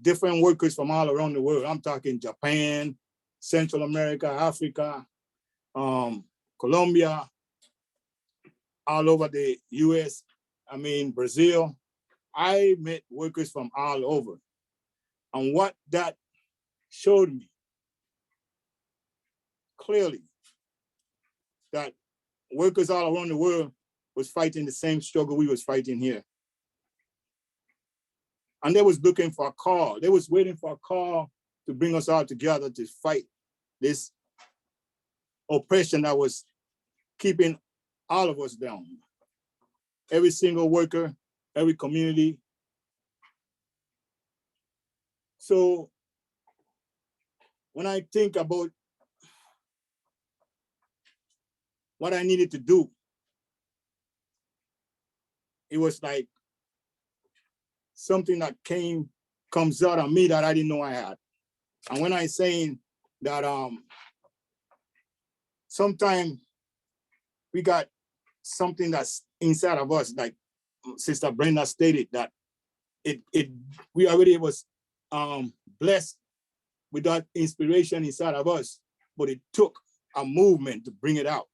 different workers from all around the world. I'm talking Japan, Central America, Africa, Colombia, all over the US, Brazil. I met workers from all over. And what that showed me clearly, that workers all around the world was fighting the same struggle we was fighting here. And they was looking for a call. They was waiting for a call to bring us all together to fight this oppression that was keeping all of us down. Every single worker, every community. So when I think about what I needed to do, it was like something that comes out of me that I didn't know I had. And when I'm saying that sometimes we got something that's inside of us, like Sister Brenda stated, that we already was blessed with that inspiration inside of us, but it took a movement to bring it out.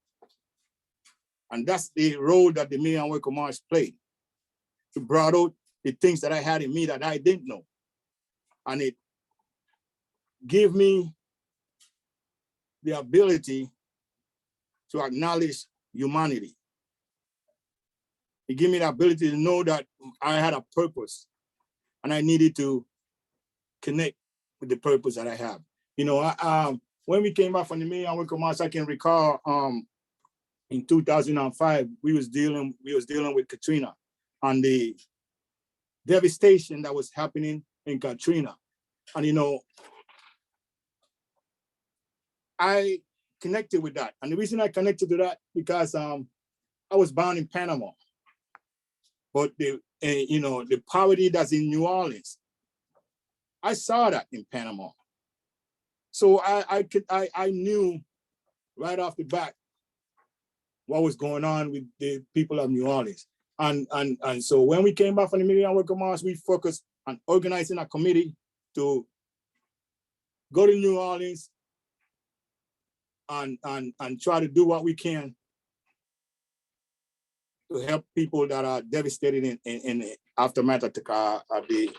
And that's the role that the Million Worker March played. It brought out the things that I had in me that I didn't know. And it gave me the ability to acknowledge humanity. It gave me the ability to know that I had a purpose and I needed to connect with the purpose that I have. You know, when we came back from the Million Worker March, I can recall in 2005, we was dealing with Katrina and the devastation that was happening in Katrina. And you know, I connected with that. And the reason I connected to that, because I was born in Panama, but the the poverty that's in New Orleans, I saw that in Panama. So I knew right off the bat what was going on with the people of New Orleans. And so when we came back from the Million Worker March, we focused on organizing a committee to go to New Orleans and try to do what we can to help people that are devastated in the aftermath of the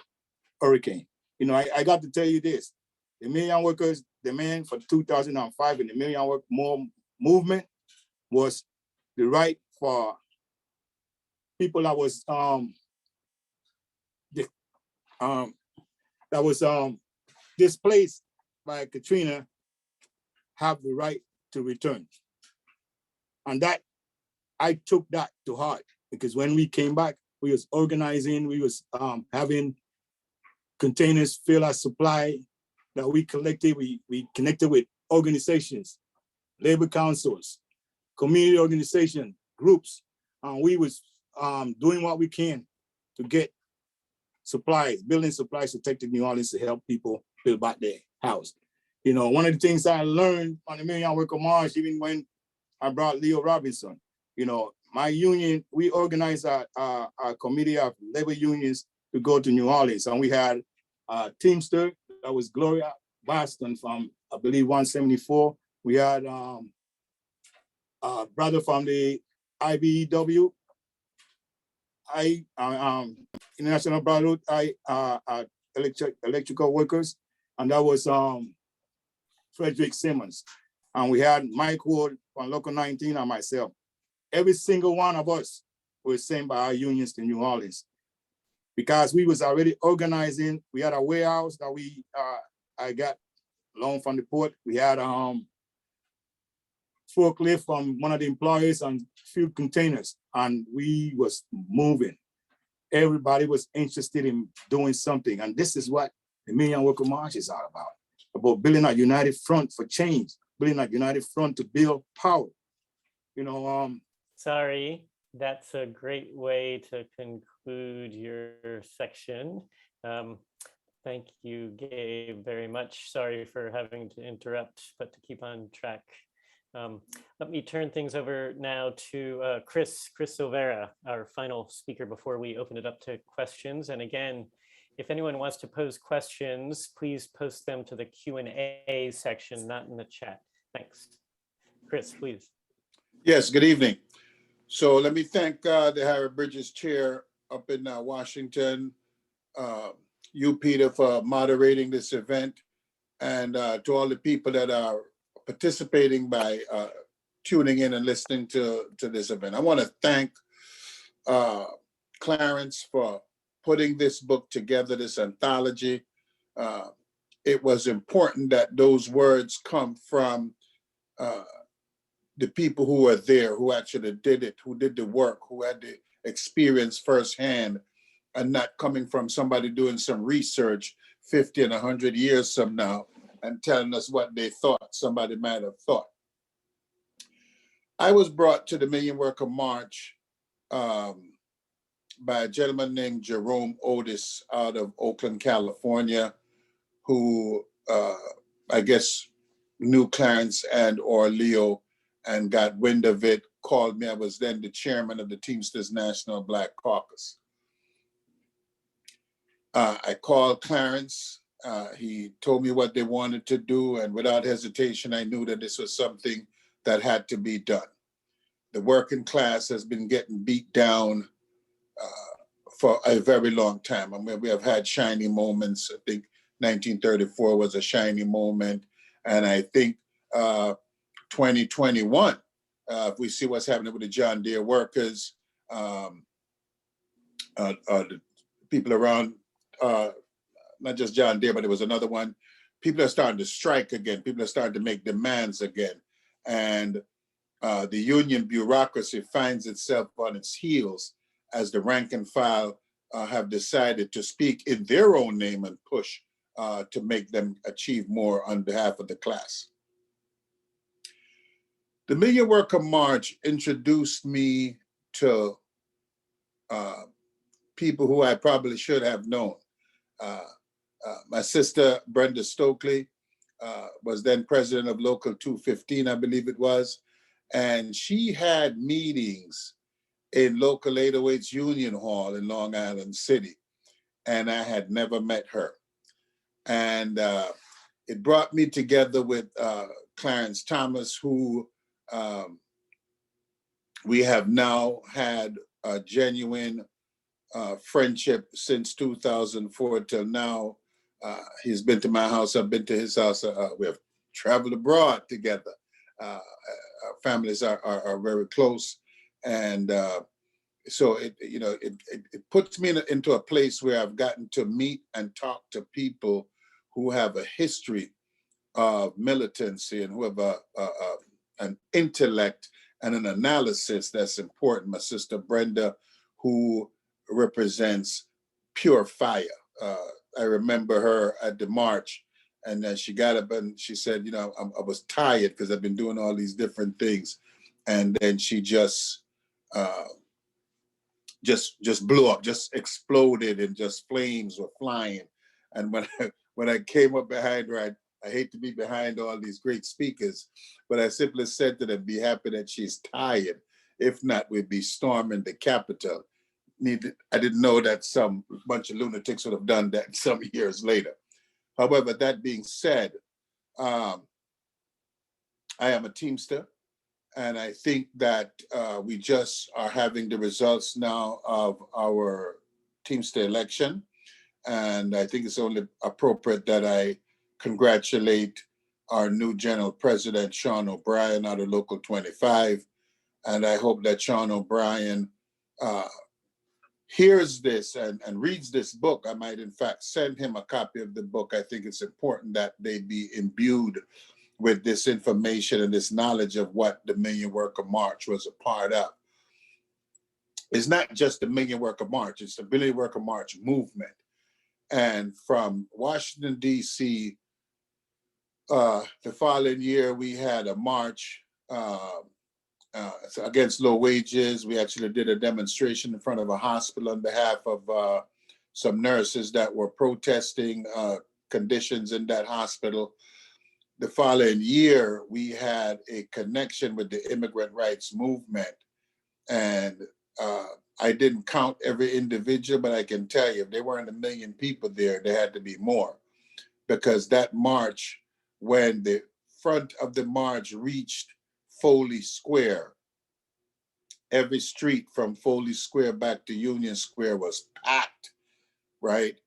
hurricane. I got to tell you this, the Million Workers demand for 2005 and the Million Work More movement was the right for people that was displaced by Katrina have the right to return. And that, I took that to heart, because when we came back, we was organizing, we was having containers fill our supply that we collected. We connected with organizations, labor councils, community organization groups. We was doing what we can to get supplies, building supplies to take to New Orleans to help people build back their house. One of the things I learned on the Million Worker March, even when I brought Leo Robinson, my union, we organized a committee of labor unions to go to New Orleans. And we had a Teamster, that was Gloria Boston from, I believe, 174. We had a brother from the IBEW, International Brotherhood, electrical workers, and that was Frederick Simmons. And we had Mike Wood from Local 19 and myself. Every single one of us was sent by our unions to New Orleans, because we was already organizing. We had a warehouse that I got loan from the port. We had forklift from one of the employees and few containers, and we was moving. Everybody was interested in doing something. And this is what the Million Worker March is all about building a united front for change, building a united front to build power. Sorry, that's a great way to conclude your section. Thank you, Gabe, very much. Sorry for having to interrupt, but to keep on track. Let me turn things over now to Chris Silvera, our final speaker before we open it up to questions. And again, if anyone wants to pose questions, please post them to the Q&A section, not in the chat. Thanks. Chris, please. Yes, good evening. So let me thank the Harry Bridges chair up in Washington, you, Peter, for moderating this event, and to all the people that are participating by tuning in and listening to this event. I want to thank Clarence for putting this book together, this anthology. It was important that those words come from the people who were there, who actually did it, who did the work, who had the experience firsthand, and not coming from somebody doing some research 50 and 100 years from now and telling us what they thought somebody might have thought. I was brought to the Million Worker March by a gentleman named Jerome Otis out of Oakland, California, who I guess knew Clarence and or Leo and got wind of it, called me. I was then the chairman of the Teamsters National Black Caucus. I called Clarence. He told me what they wanted to do, and without hesitation, I knew that this was something that had to be done. The working class has been getting beat down for a very long time. I mean, we have had shiny moments. I think 1934 was a shiny moment, and I think 2021, if we see what's happening with the John Deere workers, the people around, not just John Deere, but there was another one. People are starting to strike again. People are starting to make demands again. And the union bureaucracy finds itself on its heels as the rank and file have decided to speak in their own name and push to make them achieve more on behalf of the class. The Million Worker March introduced me to people who I probably should have known. My sister, Brenda Stokely, was then president of Local 215, I believe it was. And she had meetings in Local 808's Union Hall in Long Island City. And I had never met her. And it brought me together with Clarence Thomas, who we have now had a genuine friendship since 2004 till now. He's been to my house, I've been to his house. We have traveled abroad together. Our families are very close. And so it puts me into a place where I've gotten to meet and talk to people who have a history of militancy and who have an intellect and an analysis that's important. My sister Brenda, who represents pure fire. I remember her at the march, and then she got up and she said, I was tired because I've been doing all these different things. And then she just blew up, just exploded, and just flames were flying. And when I came up behind her, I hate to be behind all these great speakers, but I simply said to them, be happy that she's tired. If not, we'd be storming the Capitol. I didn't know that some bunch of lunatics would have done that some years later. However, that being said, I am a Teamster. And I think that we just are having the results now of our Teamster election. And I think it's only appropriate that I congratulate our new General President, Sean O'Brien, out of Local 25. And I hope that Sean O'Brien hears this and reads this book. I might, in fact, send him a copy of the book. I think it's important that they be imbued with this information and this knowledge of what the Million Worker March was a part of. It's not just the Million Worker March, it's the Million Worker March movement. And from Washington, D.C., the following year, we had a march against low wages. We actually did a demonstration in front of a hospital on behalf of some nurses that were protesting conditions in that hospital. The following year, we had a connection with the immigrant rights movement. And I didn't count every individual, but I can tell you, if there weren't 1 million people there, there had to be more. Because that march, when the front of the march reached Foley Square, every street from Foley Square back to Union Square was packed, right?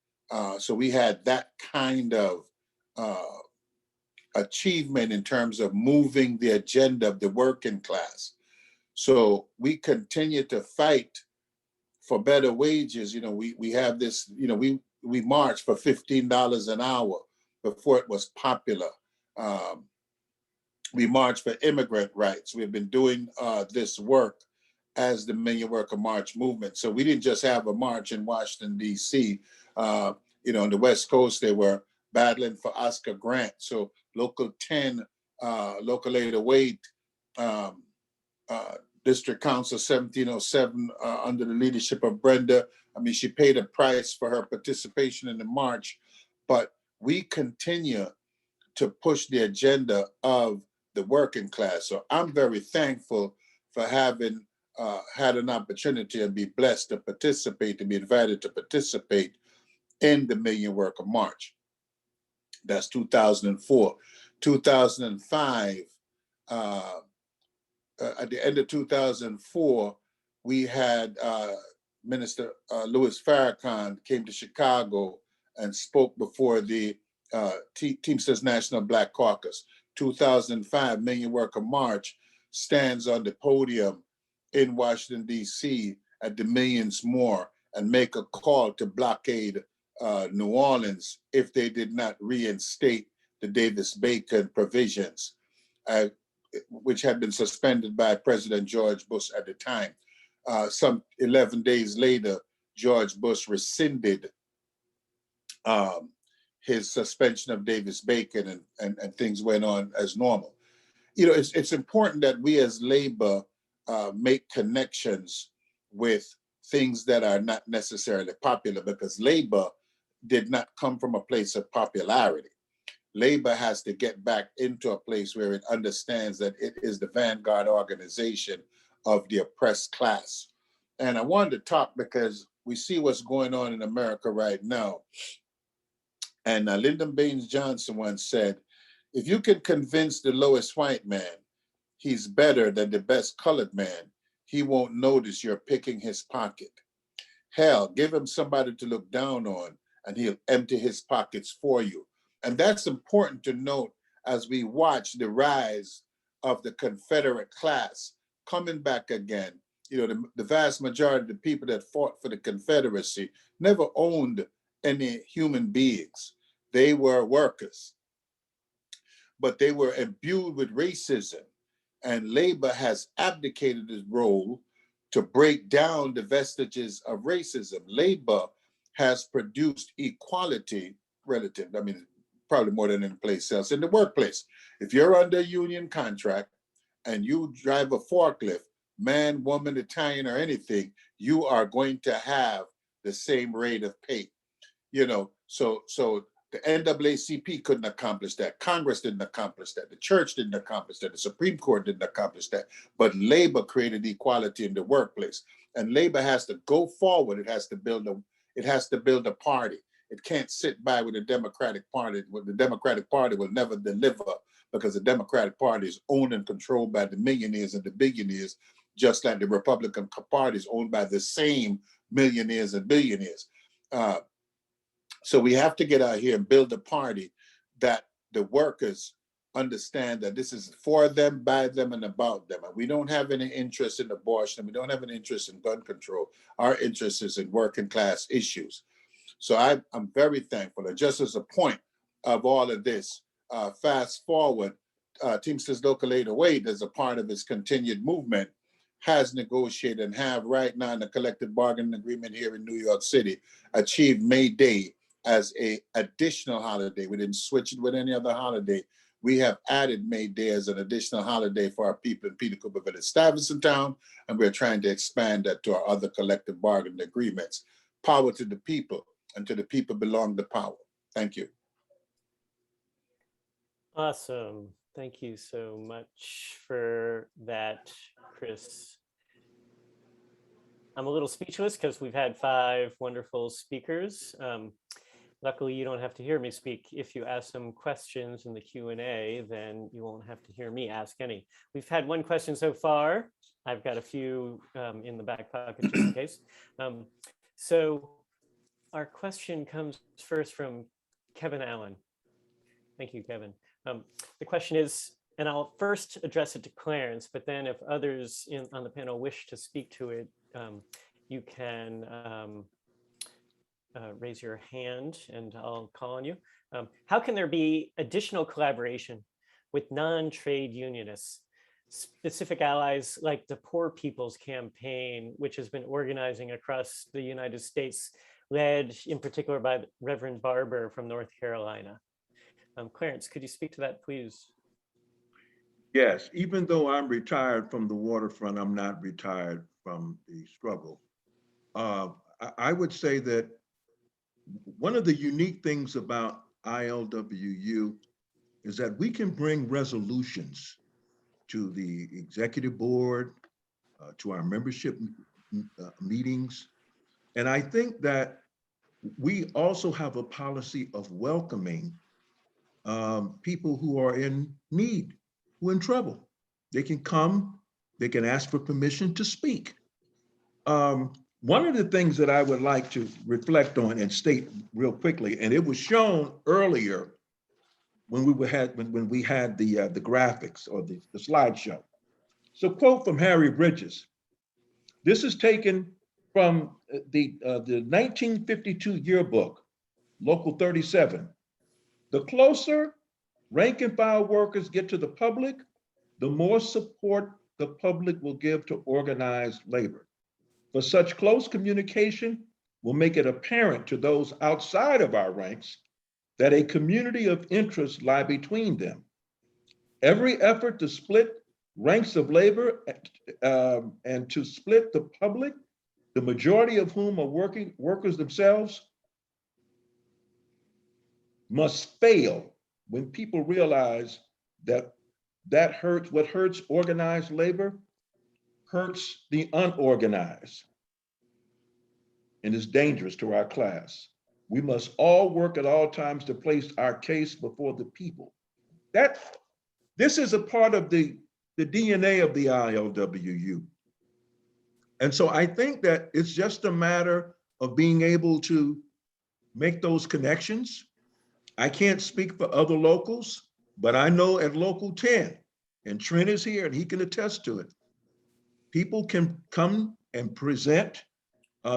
So we had that kind of achievement in terms of moving the agenda of the working class. So we continue to fight for better wages. We have this, we marched for $15 an hour before it was popular. We marched for immigrant rights. We've been doing this work as the Million Worker March movement. So we didn't just have a march in Washington, D.C. On the West Coast, they were battling for Oscar Grant. So Local 10, Local 808, District Council 1707 under the leadership of Brenda. I mean, she paid a price for her participation in the march, but we continue to push the agenda of the working class. So I'm very thankful for having had an opportunity and be blessed to participate, to be invited to participate in the Million Worker March. That's 2004. 2005, at the end of 2004, we had Minister Louis Farrakhan came to Chicago and spoke before the Teamsters National Black Caucus. 2005 Million Worker March stands on the podium in Washington, D.C. at the Millions More and make a call to blockade New Orleans if they did not reinstate the Davis-Bacon provisions, which had been suspended by President George Bush at the time. Some 11 days later, George Bush rescinded his suspension of Davis-Bacon and things went on as normal. it's important that we as labor make connections with things that are not necessarily popular, because labor did not come from a place of popularity. Labor has to get back into a place where it understands that it is the vanguard organization of the oppressed class. And I wanted to talk because we see what's going on in America right now. And Lyndon Baines Johnson once said, if you can convince the lowest white man he's better than the best colored man, he won't notice you're picking his pocket. Hell, give him somebody to look down on and he'll empty his pockets for you. And that's important to note as we watch the rise of the Confederate class coming back again. The vast majority of the people that fought for the Confederacy never owned any human beings. They were workers, but they were imbued with racism. And labor has abdicated its role to break down the vestiges of racism. Labor has produced equality relative, probably more than any place else in the workplace. If you're under a union contract and you drive a forklift, man, woman, Italian, or anything, you are going to have the same rate of pay. So the NAACP couldn't accomplish that. Congress didn't accomplish that. The church didn't accomplish that. The Supreme Court didn't accomplish that. But labor created equality in the workplace. And labor has to go forward. It has to build a party. It can't sit by with the Democratic Party. The Democratic Party will never deliver, because the Democratic Party is owned and controlled by the millionaires and the billionaires, just like the Republican Party is owned by the same millionaires and billionaires. So we have to get out here and build a party that the workers understand that this is for them, by them, and about them. And we don't have any interest in abortion. We don't have any interest in gun control. Our interest is in working class issues. So I'm very thankful. And just as a point of all of this, fast forward, Teamsters Local 808, as a part of its continued movement, has negotiated and have right now in the collective bargaining agreement here in New York City, achieved May Day as a additional holiday. We didn't switch it with any other holiday. We have added May Day as an additional holiday for our people in Peter Cooper Village, Stuyvesant Town, and we're trying to expand that to our other collective bargaining agreements. Power to the people, and to the people belong the power. Thank you. Awesome. Thank you so much for that, Chris. I'm a little speechless because we've had 5 wonderful speakers. Luckily, you don't have to hear me speak. If you ask some questions in the Q&A, then you won't have to hear me ask any. We've had 1 question so far. I've got a few in the back pocket just in case. So our question comes first from Kevin Allen. Thank you, Kevin. The question is, and I'll first address it to Clarence, but then if others on the panel wish to speak to it, you can raise your hand and I'll call on you. How can there be additional collaboration with non-trade unionists, specific allies like the Poor People's Campaign, which has been organizing across the United States, led in particular by Reverend Barber from North Carolina? Clarence, could you speak to that, please? Yes, even though I'm retired from the waterfront, I'm not retired from the struggle. I would say that one of the unique things about ILWU is that we can bring resolutions to the executive board, to our membership meetings. And I think that we also have a policy of welcoming people who are in need, who are in trouble. They can come, they can ask for permission to speak. One of the things that I would like to reflect on and state real quickly, and it was shown earlier when we had the graphics or the slideshow. So, quote from Harry Bridges. This is taken from the 1952 yearbook, Local 37. The closer rank and file workers get to the public, the more support the public will give to organized labor. For such close communication will make it apparent to those outside of our ranks that a community of interests lie between them. Every effort to split ranks of labor and to split the public, the majority of whom are workers themselves, must fail when people realize that what hurts organized labor hurts the unorganized and is dangerous to our class. We must all work at all times to place our case before the people. This is a part of the DNA of the ILWU. And so I think that it's just a matter of being able to make those connections. I can't speak for other locals, but I know at Local 10, and Trent is here and he can attest to it, people can come and present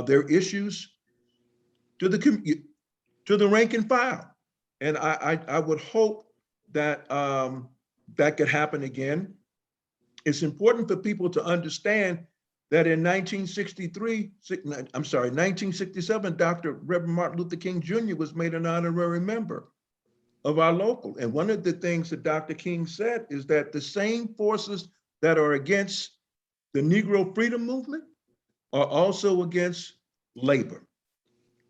their issues to the rank and file. And I would hope that that could happen again. It's important for people to understand that in 1967, Dr. Reverend Martin Luther King Jr. was made an honorary member of our local. And one of the things that Dr. King said is that the same forces that are against the Negro freedom movement are also against labor.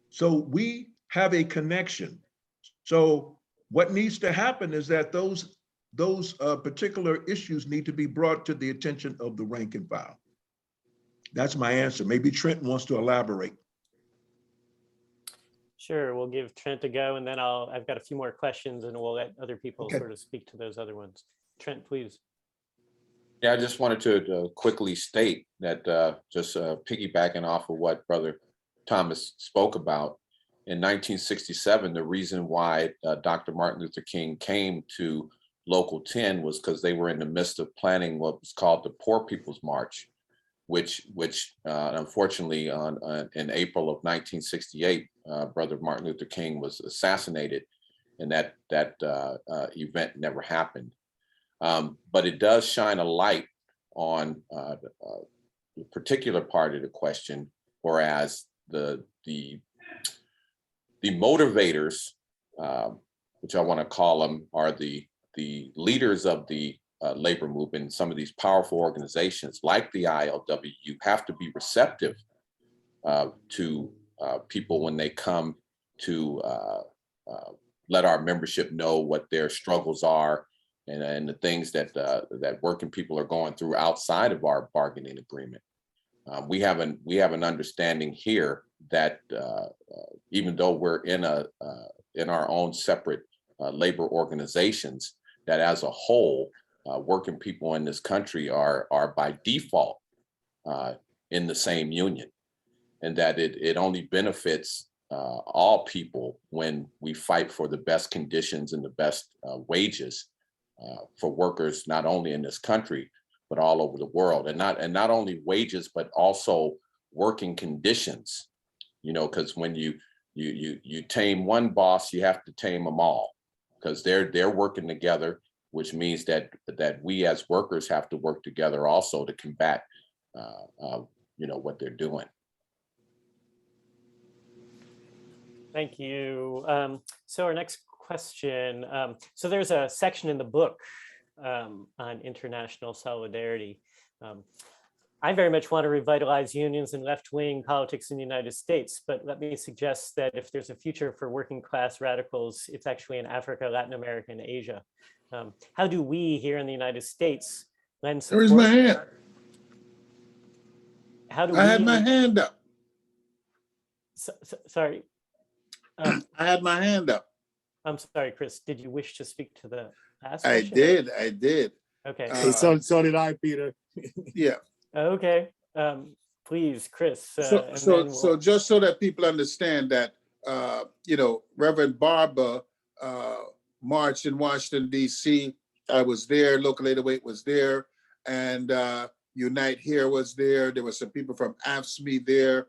So we have a connection. So what needs to happen is that those particular issues need to be brought to the attention of the rank and file. That's my answer. Maybe Trent wants to elaborate. Sure, we'll give Trent a go, and then I've got a few more questions, and we'll let other people sort of speak to those other ones. Trent, please. Yeah, I just wanted to quickly state that just piggybacking off of what Brother Thomas spoke about, in 1967, the reason why Dr. Martin Luther King came to Local 10 was because they were in the midst of planning what was called the Poor People's March, which unfortunately in April of 1968, Brother Martin Luther King was assassinated, and that event never happened. But it does shine a light on the particular part of the question, whereas the motivators, which I want to call them, are the leaders of the labor movement. Some of these powerful organizations like the ILWU have to be receptive to people when they come to let our membership know what their struggles are and the things that working people are going through outside of our bargaining agreement. We have an understanding here that even though we're in our own separate labor organizations, that as a whole, working people in this country are by default in the same union, and that it only benefits all people when we fight for the best conditions and the best wages for workers, not only in this country, but all over the world, and not only wages, but also working conditions. You know, because when you tame one boss, you have to tame them all, because they're working together, which means that we as workers have to work together also to combat, what they're doing. Thank you. So our next question. So there's a section in the book on international solidarity. I very much want to revitalize unions and left-wing politics in the United States, but let me suggest that if there's a future for working class radicals, it's actually in Africa, Latin America, and Asia. How do we here in the United States lend support? Where's my hand? How do I had my hand up. Sorry. I had my hand up. I'm sorry, Chris. Did you wish to speak to the last I question? did. I did. Okay. So did I, Peter. Yeah. Okay. Please, Chris. So just so that people understand that, Reverend Barber marched in Washington, D.C. I was there. Local 808 was there. And Unite Here was there. There were some people from AFSCME there.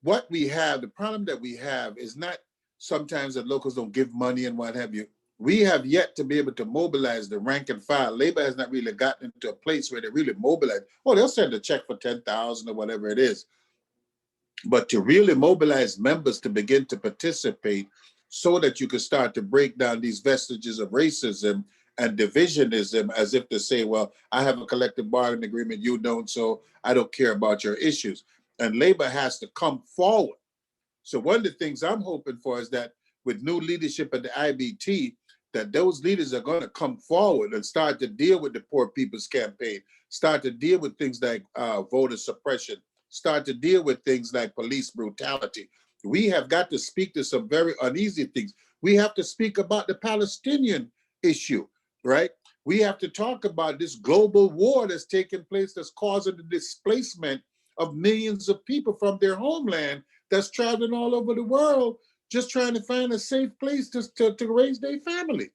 What we have, the problem that we have is not sometimes that locals don't give money and what have you. We have yet to be able to mobilize the rank and file. Labor has not really gotten into a place where they really mobilize. Oh, they'll send a check for 10,000 or whatever it is. But to really mobilize members to begin to participate so that you can start to break down these vestiges of racism and divisionism, as if to say, well, I have a collective bargaining agreement, you don't, so I don't care about your issues. And labor has to come forward. So one of the things I'm hoping for is that with new leadership at the IBT, that those leaders are going to come forward and start to deal with the Poor People's Campaign, start to deal with things like voter suppression, start to deal with things like police brutality. We have got to speak to some very uneasy things. We have to speak about the Palestinian issue, right? We have to talk about this global war that's taking place that's causing the displacement of millions of people from their homeland that's traveling all over the world, just trying to find a safe place to raise their family.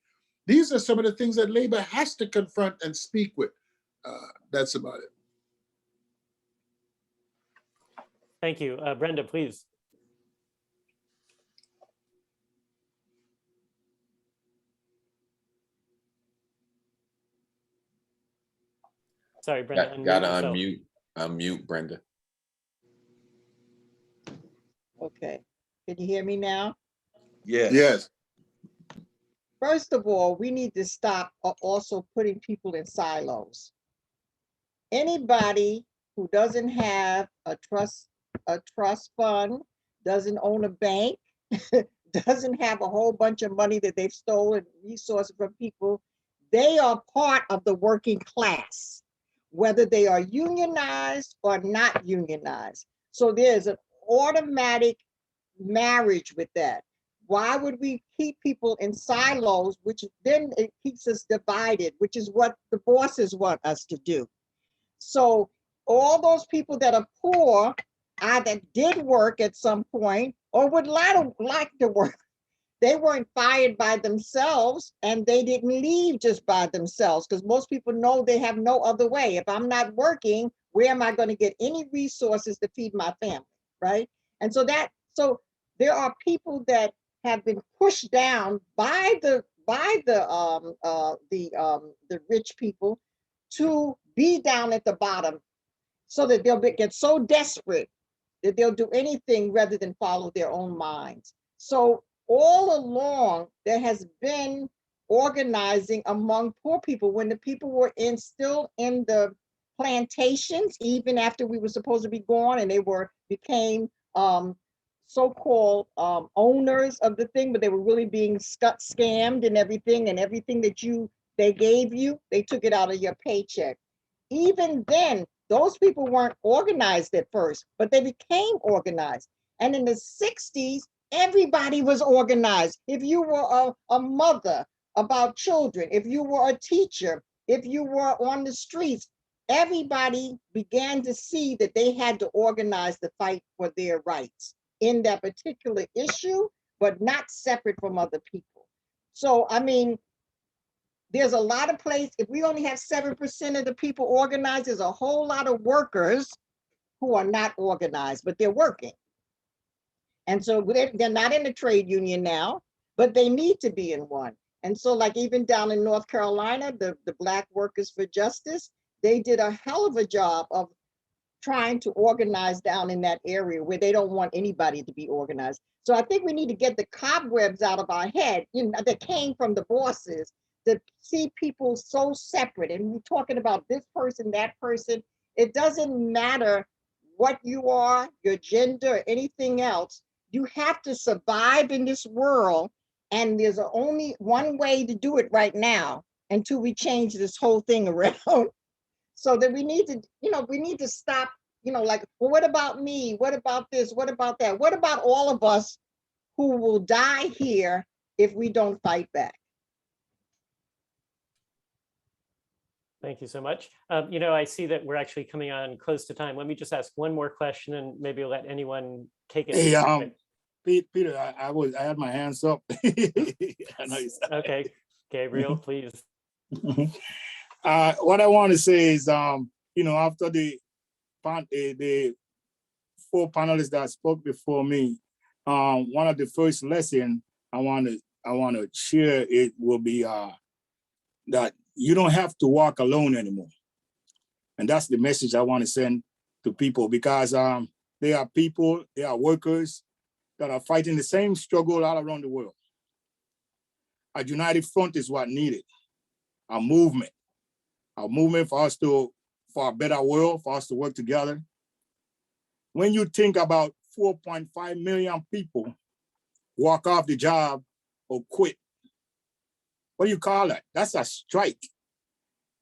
These are some of the things that labor has to confront and speak with. That's about it. Thank you. Brenda, please. Sorry, Brenda. Gotta yourself. unmute Brenda. Okay, can you hear me now? Yes. Yes. First of all, we need to stop also putting people in silos. Anybody who doesn't have a trust fund, doesn't own a bank, doesn't have a whole bunch of money that they've stolen resources from people, they are part of the working class, whether they are unionized or not unionized. So there's an automatic marriage with that. Why would we keep people in silos, which then it keeps us divided, which is what the bosses want us to do. So all those people that are poor either did work at some point or would like to work. They weren't fired by themselves, and they didn't leave just by themselves, because most people know they have no other way. If I'm not working, where am I going to get any resources to feed my family, right? And so there are people that have been pushed down by the rich people to be down at the bottom, so that they'll get so desperate that they'll do anything rather than follow their own minds. So all along, there has been organizing among poor people when the people were still in the plantations, even after we were supposed to be gone, and they became so-called owners of the thing, but they were really being scammed and everything that they gave you, they took it out of your paycheck. Even then, those people weren't organized at first, but they became organized. And in the 60s, everybody was organized. If you were a mother about children, if you were a teacher, if you were on the streets, everybody began to see that they had to organize to fight for their rights in that particular issue, but not separate from other people. So, I mean, there's a lot of places, if we only have 7% of the people organized, there's a whole lot of workers who are not organized, but they're working. And so they're not in a trade union now, but they need to be in one. And so like even down in North Carolina, the Black Workers for Justice, they did a hell of a job of trying to organize down in that area where they don't want anybody to be organized. So I think we need to get the cobwebs out of our head, that came from the bosses, to see people so separate. And we're talking about this person, that person. It doesn't matter what you are, your gender, or anything else. You have to survive in this world. And there's only one way to do it right now until we change this whole thing around. So that we need to stop, like, well, what about me? What about this? What about that? What about all of us who will die here if we don't fight back? Thank you so much. I see that we're actually coming on close to time. Let me just ask one more question, and maybe I'll let anyone take it. Hey, Peter, I had my hands up. I know okay, Gabriel, please. What I want to say is, after the 4 panelists that spoke before me, one of the first lessons I want to share it will be that you don't have to walk alone anymore, and that's the message I want to send to people, because there are people, there are workers that are fighting the same struggle all around the world. A united front is what needed. a movement for us for a better world, for us to work together. When you think about 4.5 million people walk off the job or quit, what do you call that? That's a strike.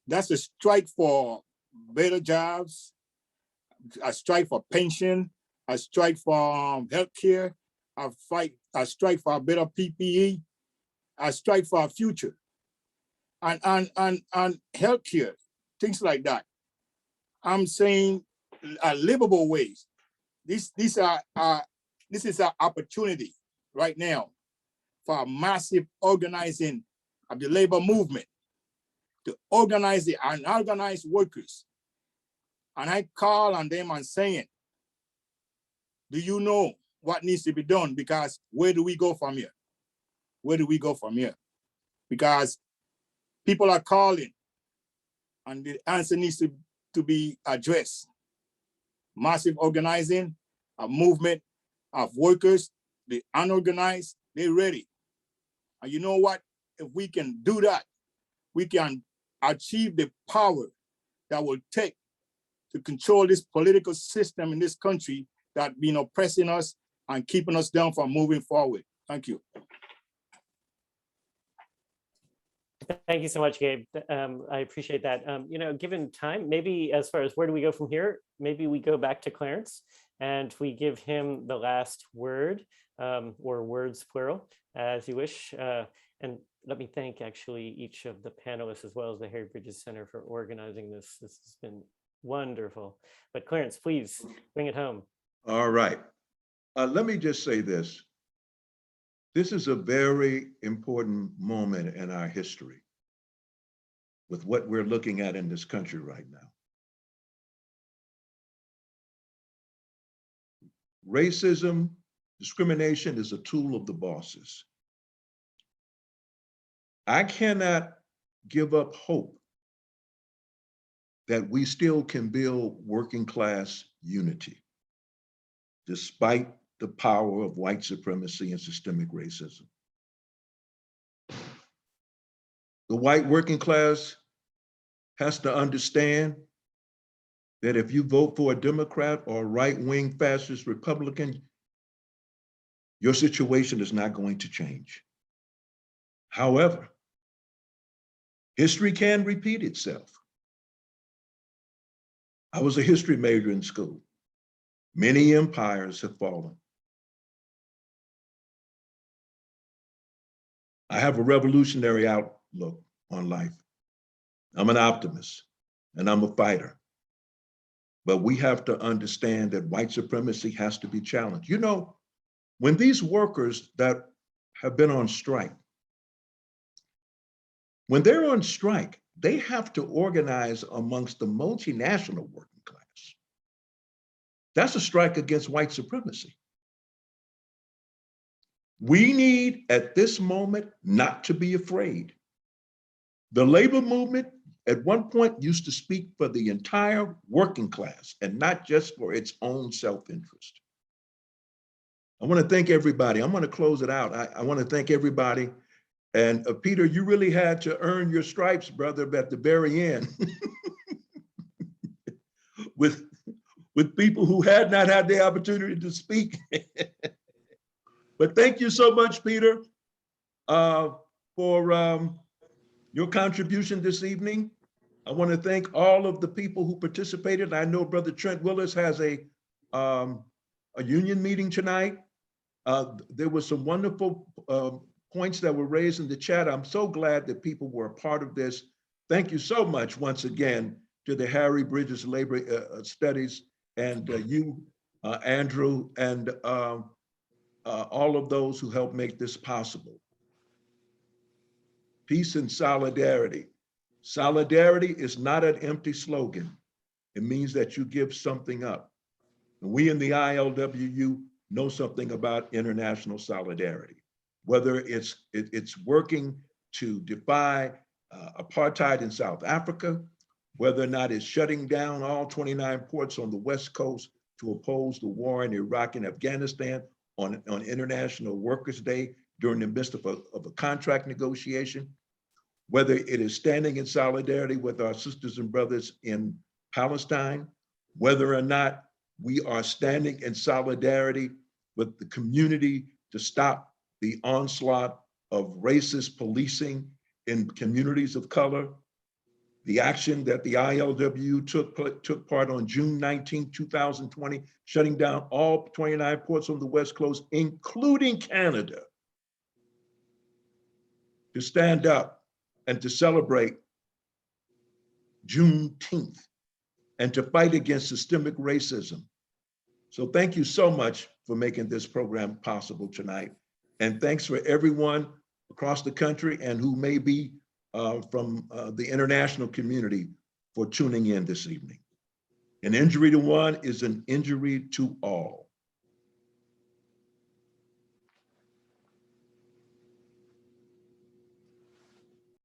That's a strike for better jobs, a strike for pension, a strike for healthcare, a strike for a better PPE, a strike for our future, and healthcare, things like that. I'm saying livable ways. This is an opportunity right now for a massive organizing of the labor movement to organize the unorganized workers. And I call on them and saying, do you know what needs to be done? Because where do we go from here? Where do we go from here? Because people are calling and the answer needs to be addressed. Massive organizing, a movement of workers, the unorganized, they're ready. And you know what? If we can do that, we can achieve the power that will take to control this political system in this country that been oppressing us and keeping us down from moving forward. Thank you. Thank you so much, Gabe. I appreciate that. You know, given time, maybe as far as where do we go from here, maybe we go back to Clarence and we give him the last word, or words plural, as you wish. And let me thank actually each of the panelists as well as the Harry Bridges Center for organizing this. This has been wonderful. But Clarence, please bring it home. All right. Let me just say this. This is a very important moment in our history with what we're looking at in this country right now. Racism, discrimination is a tool of the bosses. I cannot give up hope that we still can build working class unity despite the power of white supremacy and systemic racism. The white working class has to understand that if you vote for a Democrat or a right-wing fascist Republican, your situation is not going to change. However, history can repeat itself. I was a history major in school. Many empires have fallen. I have a revolutionary outlook on life. I'm an optimist and I'm a fighter. But we have to understand that white supremacy has to be challenged. You know, when these workers that have been on strike, when they're on strike, they have to organize amongst the multinational working class. That's a strike against white supremacy. We need at this moment not to be afraid. The labor movement at one point used to speak for the entire working class and not just for its own self-interest. I want to thank everybody. I'm going to close it out. I want to thank everybody. And Peter, you really had to earn your stripes, brother, at the very end with people who had not had the opportunity to speak. But thank you so much, Peter, for your contribution this evening. I want to thank all of the people who participated. I know Brother Trent Willis has a union meeting tonight. There were some wonderful points that were raised in the chat. I'm so glad that people were a part of this. Thank you so much once again to the Harry Bridges Labor Studies and you, Andrew, and all of those who helped make this possible. Peace and solidarity. Solidarity is not an empty slogan. It means that you give something up. And we in the ILWU know something about international solidarity, whether it's working to defy apartheid in South Africa, whether or not it's shutting down all 29 ports on the West Coast to oppose the war in Iraq and Afghanistan on International Workers' Day during the midst of a contract negotiation, whether it is standing in solidarity with our sisters and brothers in Palestine, whether or not we are standing in solidarity with the community to stop the onslaught of racist policing in communities of color, the action that the ILWU took part on June 19, 2020, shutting down all 29 ports on the West Coast, including Canada, to stand up and to celebrate Juneteenth and to fight against systemic racism. So thank you so much for making this program possible tonight. And thanks for everyone across the country and who may be from the international community for tuning in this evening. An injury to one is an injury to all.